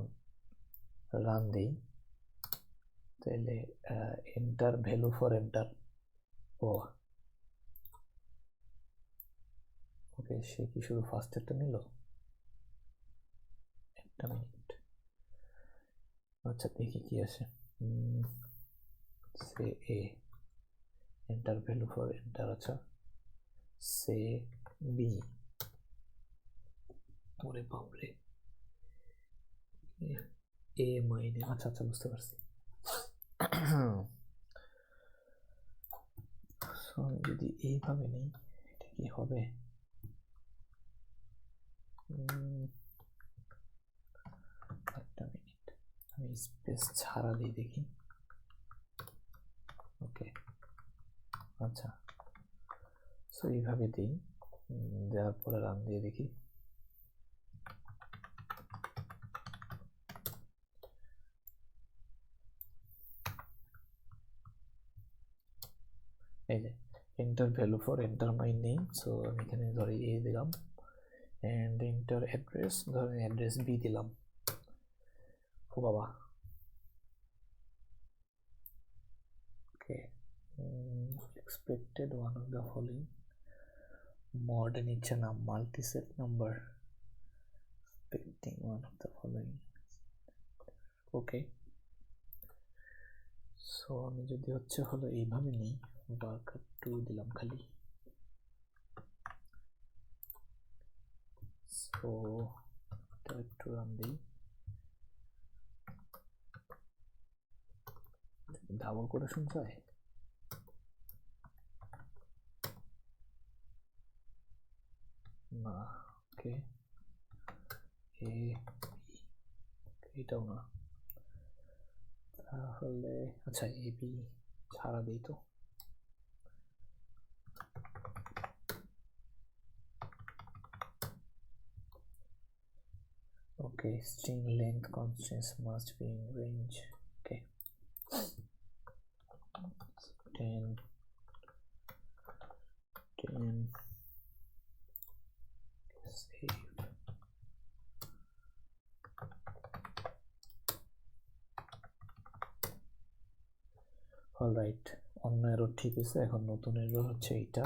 রান দিই, তাহলে এন্টার ভ্যালু ফর এন্টার, ও ওকে, সে কি শুধু ফার্স্টেরটা নিল, একটা মিনিট, আচ্ছা দেখি কি আসে। সে এ, এন্টার ভ্যালু ফর এন্টার, আচ্ছা সে বি, ওরে বাপরে, এ মাইনে, আচ্ছা আচ্ছা বুঝতে পারছি। আমি যদি এইভাবে নেই, এটা কি হবে, একটা মিনিট, আমি স্পেস ছাড়া দিই দেখি। ওকে, আচ্ছা সো এইভাবে দিই, দেওয়ার পরে রান দিয়ে দেখি। এই যে enter value for enter my name, so আমি এখানে ধরে এ দিলাম, অ্যান্ড এন্টার অ্যাড্রেস, ধরেন অ্যাড্রেস বি দিলাম। ও বাবা, okay, expected one of the following, model নিচ্ছে না, multiset number, expecting one of the following. Okay, so আমি যদি হচ্ছে হলো এইভাবে নিই, ওয়ার্কার 2 দিলাম খালি। সো এটা একটু রান দিই, ডাবল কোটেশন চাই, না, ওকে এ, এটাও না, তাহলে আচ্ছা এ বি ছাড়া দিই তো। Okay, string length constants must be in range. Okay, 10 save. Alright, অন্য এরর ঠিক আছে, এখন নতুন এরর হচ্ছে এইটা।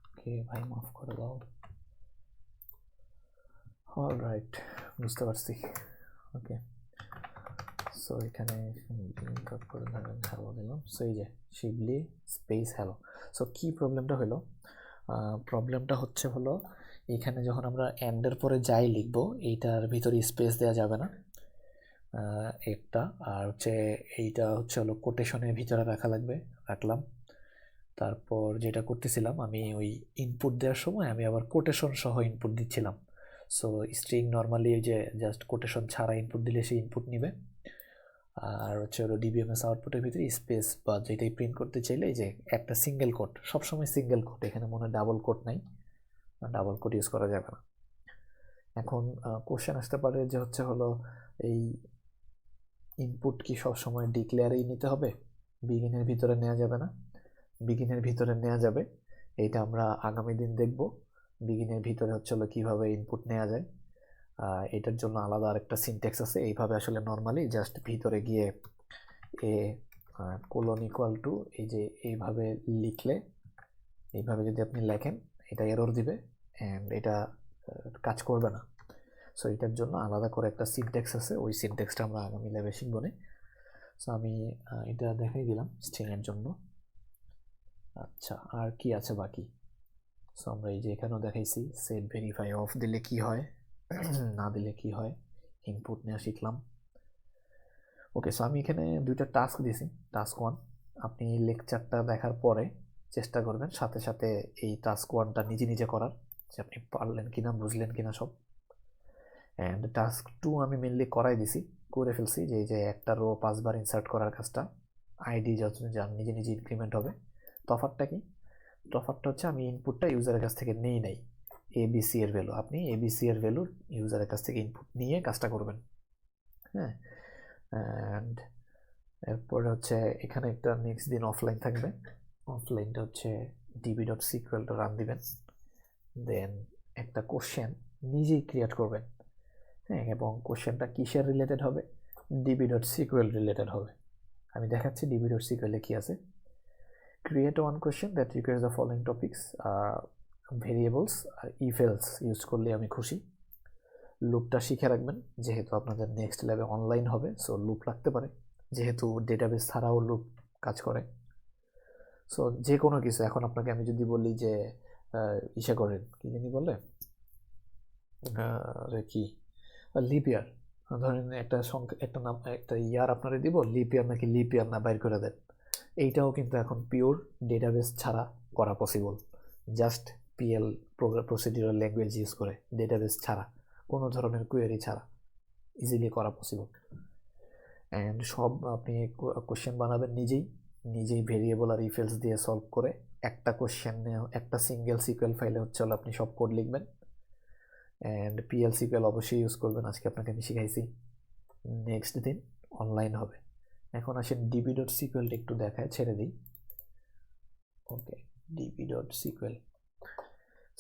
ওকে ভাই মাফ করে দাও। অলরাইট, বুঝতে পারছি। ওকে, সো এখানে করে ধরেন হ্যালো দিলাম। সো এই যে শিবলি স্পেস হ্যালো। সো কি প্রবলেমটা হলো, প্রবলেমটা হচ্ছে হলো এখানে যখন আমরা অ্যান্ডের পরে যাই লিখবো, এইটার ভিতরে স্পেস দেওয়া যাবে না একটা, আর হচ্ছে এইটা হচ্ছে হলো কোটেশনের ভিতরে রাখা লাগবে, রাখলাম। তারপর যেটা করতেছিলাম, আমি ওই ইনপুট দেওয়ার সময় আমি আবার কোটেশন সহ ইনপুট দিচ্ছিলাম। সো স্ট্রিং নর্মালি যে জাস্ট কোটেশন ছাড়া ইনপুট দিলে সে ইনপুট নিবে, আর হচ্ছে হলো ডিবিএমএস আউটপুটের ভিতরে স্পেস বা যেটাই প্রিন্ট করতে চাইলে যে একটা সিঙ্গেল কোড, সবসময় সিঙ্গেল কোড, এখানে মনে হয় ডাবল কোড নাই, ডাবল কোড ইউজ করা যাবে না। এখন কোশ্চেন আসতে পারে যে হচ্ছে হলো এই ইনপুট কি সবসময় ডিক্লেয়ারেই নিতে হবে, বিগিনের ভিতরে নেওয়া যাবে না? বিগিনের ভিতরে নেওয়া যাবে, এইটা আমরা আগামী দিন দেখব। বিগিনের ভিতরে হচ্ছে হলো কীভাবে ইনপুট নেওয়া যায়, এটার জন্য আলাদা আরেকটা সিনট্যাক্স আছে। এইভাবে আসলে নর্মালি জাস্ট ভিতরে গিয়ে এ কোলন ইকুয়াল টু এই যে এইভাবে লিখলে, এইভাবে যদি আপনি লেখেন এটা এরর দিবে অ্যান্ড এটা কাজ করবে না। সো এটার জন্য আলাদা করে একটা সিনট্যাক্স আছে, ওই সিনট্যাক্সটা আমরা আগামী ল্যাবে শিখব না। সো আমি এটা দেখাই দিলাম স্ট্রিংয়ের জন্য। আচ্ছা, আর কি আছে বাকি? সো আমরা এই যে এখানেও দেখাইছি সেট ভেরিফাই অফ দিলে কি হয়, না দিলে কি হয়, ইনপুট নেওয়া শিখলাম। ওকে, সো আমি এখানে দুইটা টাস্ক দিয়েছি। টাস্ক 1, আপনি লেকচারটা দেখার পরে চেষ্টা করবেন সাথে সাথে এই টাস্ক 1টা নিজে নিজে করার, যে আপনি পারলেন কিনা, বুঝলেন কিনা সব। অ্যান্ড টাস্ক 2 আমি মেনলি করাই দিছি, করে ফেলছি, যে এই যে একটা রো 5 বার ইনসার্ট করার কাজটা, আইডি যত যান নিজে নিজে ইনক্রিমেন্ট হবে। তফাৎটা কি? তফাৎটা হচ্ছে আমি ইনপুটটা ইউজারের কাছ থেকে নেই নাই, এবিসি এর ভ্যালু, আপনি এবিসি এর ভ্যালু ইউজারের কাছ থেকে ইনপুট নিয়ে কাজটা করবেন। হ্যাঁ, অ্যান্ড এরপরে হচ্ছে এখানে একটা নেক্সট দিন অফলাইন থাকবে। অফলাইনটা হচ্ছে db.sqlটা রান দিবেন, দেন একটা কোশ্চেন নিজেই ক্রিয়েট করবেন। হ্যাঁ, এবং কোশ্চেনটা কিসের রিলেটেড হবে? db.sql রিলেটেড হবে। আমি দেখাচ্ছি db.sql এ কি আছে। Create one question that requires the following topics, variables আর ইফ এলস ইউজ করলে আমি খুশি। লুপটা শিখে রাখবেন, যেহেতু আপনাদের নেক্সট ল্যাবে অনলাইন হবে, সো লুপ লাগতে পারে, যেহেতু ডেটাবেস ছাড়াও লুপ কাজ করে। সো যে কোনো কিছু, এখন আপনাকে আমি যদি বলি যে ইসে করেন, কি জানি বলে, কি লিপ ইয়ার, ধরেন একটা সংখ্যা, একটা নাম, একটা ইয়ার আপনারা দিব, লিপ ইয়ার নাকি লিপ ইয়ার না বাইর করে দেন, এইটাও কিন্তু এখন পিওর ডেটাবেস ছাড়া করা possible. Just PL procedural language use করে, ডেটাবেস ছাড়া, কোনো ধরনের কোয়েরি ছাড়া ইজিলি করা পসিবল। অ্যান্ড সব আপনি কোশ্চেন বানাবেন নিজেই ভেরিয়েবল আর ইফেলস দিয়ে সলভ করে, একটা কোশ্চেন একটা সিঙ্গেল সিকুয়েল ফাইলে হচ্ছে হলো আপনি সব কোড লিখবেন। অ্যান্ড পিএল সিকুয়েল অবশ্যই ইউজ করবেন, আজকে আপনাকে আমি শিখাইছি। নেক্সট দিন অনলাইন হবে। এখন আসেন db.sqlটা একটু দেখায়, ছেড়ে দিই। ওকে, db.sql।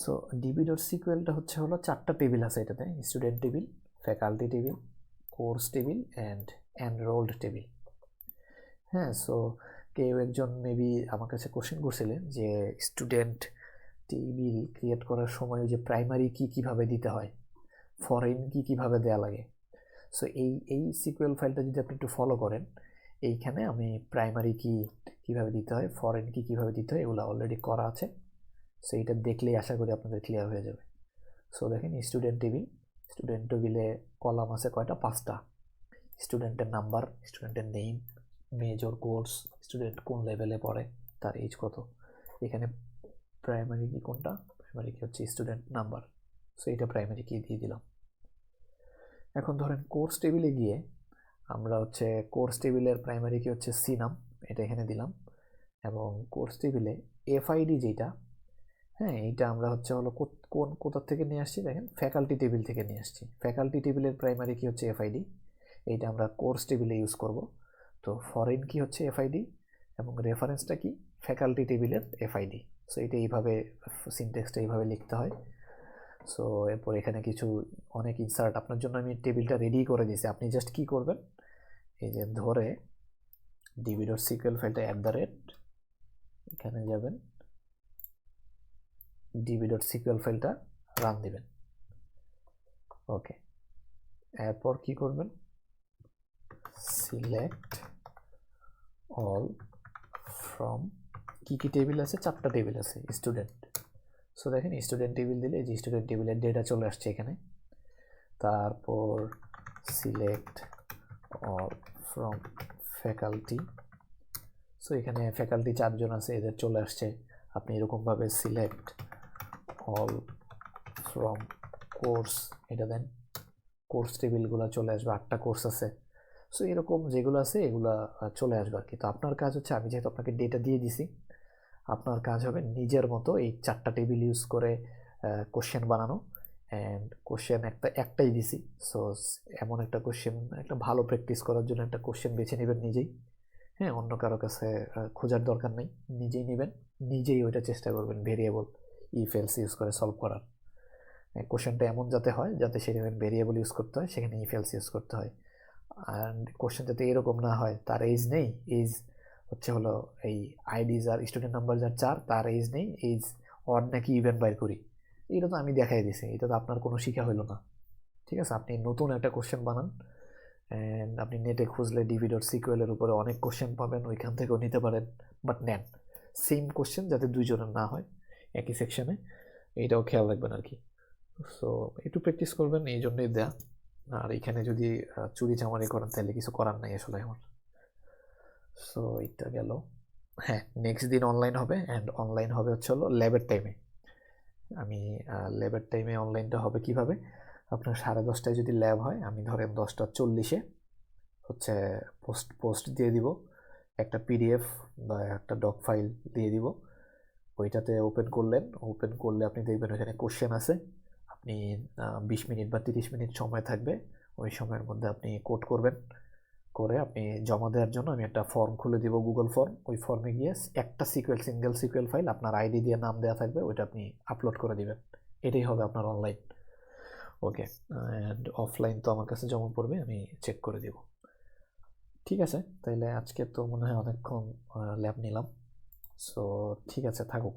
সো db.sqlটা হচ্ছে হলো 4টা টেবিল আছে এটাতে, student table, faculty table, course table and enrolled table. হ্যাঁ, সো কেউ একজন মেবি আমার কাছে কোশ্চেন করছিলেন যে স্টুডেন্ট টেবিল ক্রিয়েট করার সময় যে প্রাইমারি কি কিভাবে দিতে হয়, ফরেন কি কিভাবে দেওয়া লাগে। সো এই সিকুয়েল ফাইলটা যদি আপনি একটু ফলো করেন, এইখানে আমি প্রাইমারি কি কিভাবে দিতে হয়, ফরেন কি কিভাবে দিতে হয়, এগুলো অলরেডি করা আছে। সো এইটা দেখলেই আশা করি আপনাদের ক্লিয়ার হয়ে যাবে। সো দেখেন স্টুডেন্ট টেবিলে কলাম আছে কয়টা? 5টা। স্টুডেন্টের নাম্বার, স্টুডেন্টের নেম, মেজর কোর্স, স্টুডেন্ট কোন লেভেলে পড়ে, তার এজ কত। এখানে প্রাইমারি কি কোনটা? প্রাইমারি কি হচ্ছে স্টুডেন্ট নাম্বার, সো এটা প্রাইমারি কি দিয়ে দিলাম। এখন ধরেন কোর্স টেবিলে গিয়ে আমরা হচ্ছে কোর্স টেবিলের প্রাইমারি কি হচ্ছে সি নাম, এটা এখানে দিলাম। এবং কোর্স টেবিলে এফআইডি যেটা, হ্যাঁ, এইটা আমরা হচ্ছে হলো কোথা থেকে নিয়ে আসছি, দেখেন ফ্যাকাল্টি টেবিল থেকে নিয়ে আসছি। ফ্যাকাল্টি টেবিলের প্রাইমারি কি হচ্ছে এফআইডি, এইটা আমরা কোর্স টেবিলে ইউজ করব। তো ফরেন কি হচ্ছে এফআইডি এবং রেফারেন্সটা কি? ফ্যাকাল্টি টেবিলের এফআইডি। সো এটা এইভাবে সিনট্যাক্সটা এইভাবে লিখতে হয়। সো এরপর এখানে কিছু অনেক ইনসার্ট আপনার জন্য আমি টেবিলটা রেডি করে দিয়েছি, আপনি জাস্ট কি করবেন, এই যে ধরে db.sql ফাইলটা এখানে যাবেন, db.sql ফাইলটা রান দিবেন। ওকে, এরপর কি করবেন, সিলেক্ট অল ফ্রম, কি কি টেবিল আছে? 4টা টেবিল আছে স্টুডেন্ট। সো দেখেন স্টুডেন্ট টেবিল দিলে এই যে স্টুডেন্ট টেবিলের ডেটা চলে আসছে এখানে। তারপর select all from faculty, so এখানে ফ্যাকাল্টি 4 জন আছে, এদের চলে আসছে। আপনি এরকমভাবে সিলেক্ট অল ফ্রম কোর্স এটা দেন, কোর্স টেবিলগুলো চলে আসবে, 8টা কোর্স আছে। সো এরকম যেগুলো আছে এগুলা চলে আসবে আর কি। তো আপনার কাজ হচ্ছে, আমি যেহেতু আপনাকে ডেটা দিয়ে দিছি, আপনার কাজ হবে নিজের মতো এই 4টা টেবিল ইউজ করে কোশ্চেন বানানো। অ্যান্ড কোশ্চেন একটাই দিছি, সো এমন একটা কোশ্চেন, একটা ভালো প্র্যাকটিস করার জন্য একটা কোশ্চেন বেছে নেবেন নিজেই। হ্যাঁ, অন্য কারো কাছে খোঁজার দরকার নেই, নিজেই নেবেন, নিজেই ওইটা চেষ্টা করবেন ভেরিয়েবল ইফ এলস ইউজ করে সলভ করার। কোশ্চেনটা এমন যাতে হয় যাতে সেখানে ভেরিয়েবল ইউজ করতে হয়, সেখানে ইফ এলস ইউজ করতে হয়। আর কোশ্চেন যাতে এরকম না হয় তার এজ নেই, এজ হচ্ছে হলো এই আইডি যার, স্টুডেন্ট নাম্বার যার 4, তার এজ নেই, এজ অড নাকি ইভেন বাইর করি। এটা তো আমি দেখাই দিছি, এটা তো আপনার কোনো শিখা হইলো না। ঠিক আছে, আপনি নতুন একটা কোশ্চেন বানান। অ্যান্ড আপনি নেটে খুঁজলে ডিভি.সিকিউএল এর উপরে অনেক কোশ্চেন পাবেন, ওইখান থেকেও নিতে পারেন। বাট নেন সেম কোশ্চেন, যাতে দুইজনের না হয় একই সেকশনে, এইটাও খেয়াল রাখবেন আর কি। সো একটু প্র্যাকটিস করবেন, এই জন্যই দেয়া। আর এখানে যদি চুরি চামারি করেন তাহলে কিছু করার নাই আসলে আমার। সো এটা গেল। হ্যাঁ, নেক্সট দিন অনলাইন হবে, অ্যান্ড অনলাইন হবে হচ্ছে হলো ল্যাবের টাইমে। আমি ল্যাবের টাইমে অনলাইনটা হবে কিভাবে, আপনার 10:30টায় যদি ল্যাব হয়, আমি ধরেন 10:40-এ হচ্ছে পোস্ট দিয়ে দিব, একটা পিডিএফ বা একটা ডক ফাইল দিয়ে দিব। ওইটাতে ওপেন করলেন, ওপেন করলে আপনি দেখবেন ওইখানে কোশ্চেন আছে। আপনি 20 মিনিট বা 30 মিনিট সময় থাকবে, ওই সময়ের মধ্যে আপনি কোড করবেন, করে আপনি জমা দেওয়ার জন্য আমি একটা ফর্ম খুলে দিব, গুগল ফর্ম। ওই ফর্মে গিয়ে একটা সিঙ্গেল সিকুয়েল ফাইল আপনার আইডি দিয়ে নাম দেওয়া থাকবে, ওইটা আপনি আপলোড করে দিবেন। এটাই হবে আপনার অনলাইন। ওকে, অ্যান্ড অফলাইন তো আমার কাছে জমা পড়বে, আমি চেক করে দিব। ঠিক আছে, তাইলে আজকে তো মনে হয় অনেকক্ষণ ল্যাব নিলাম। সো ঠিক আছে, থাকুক।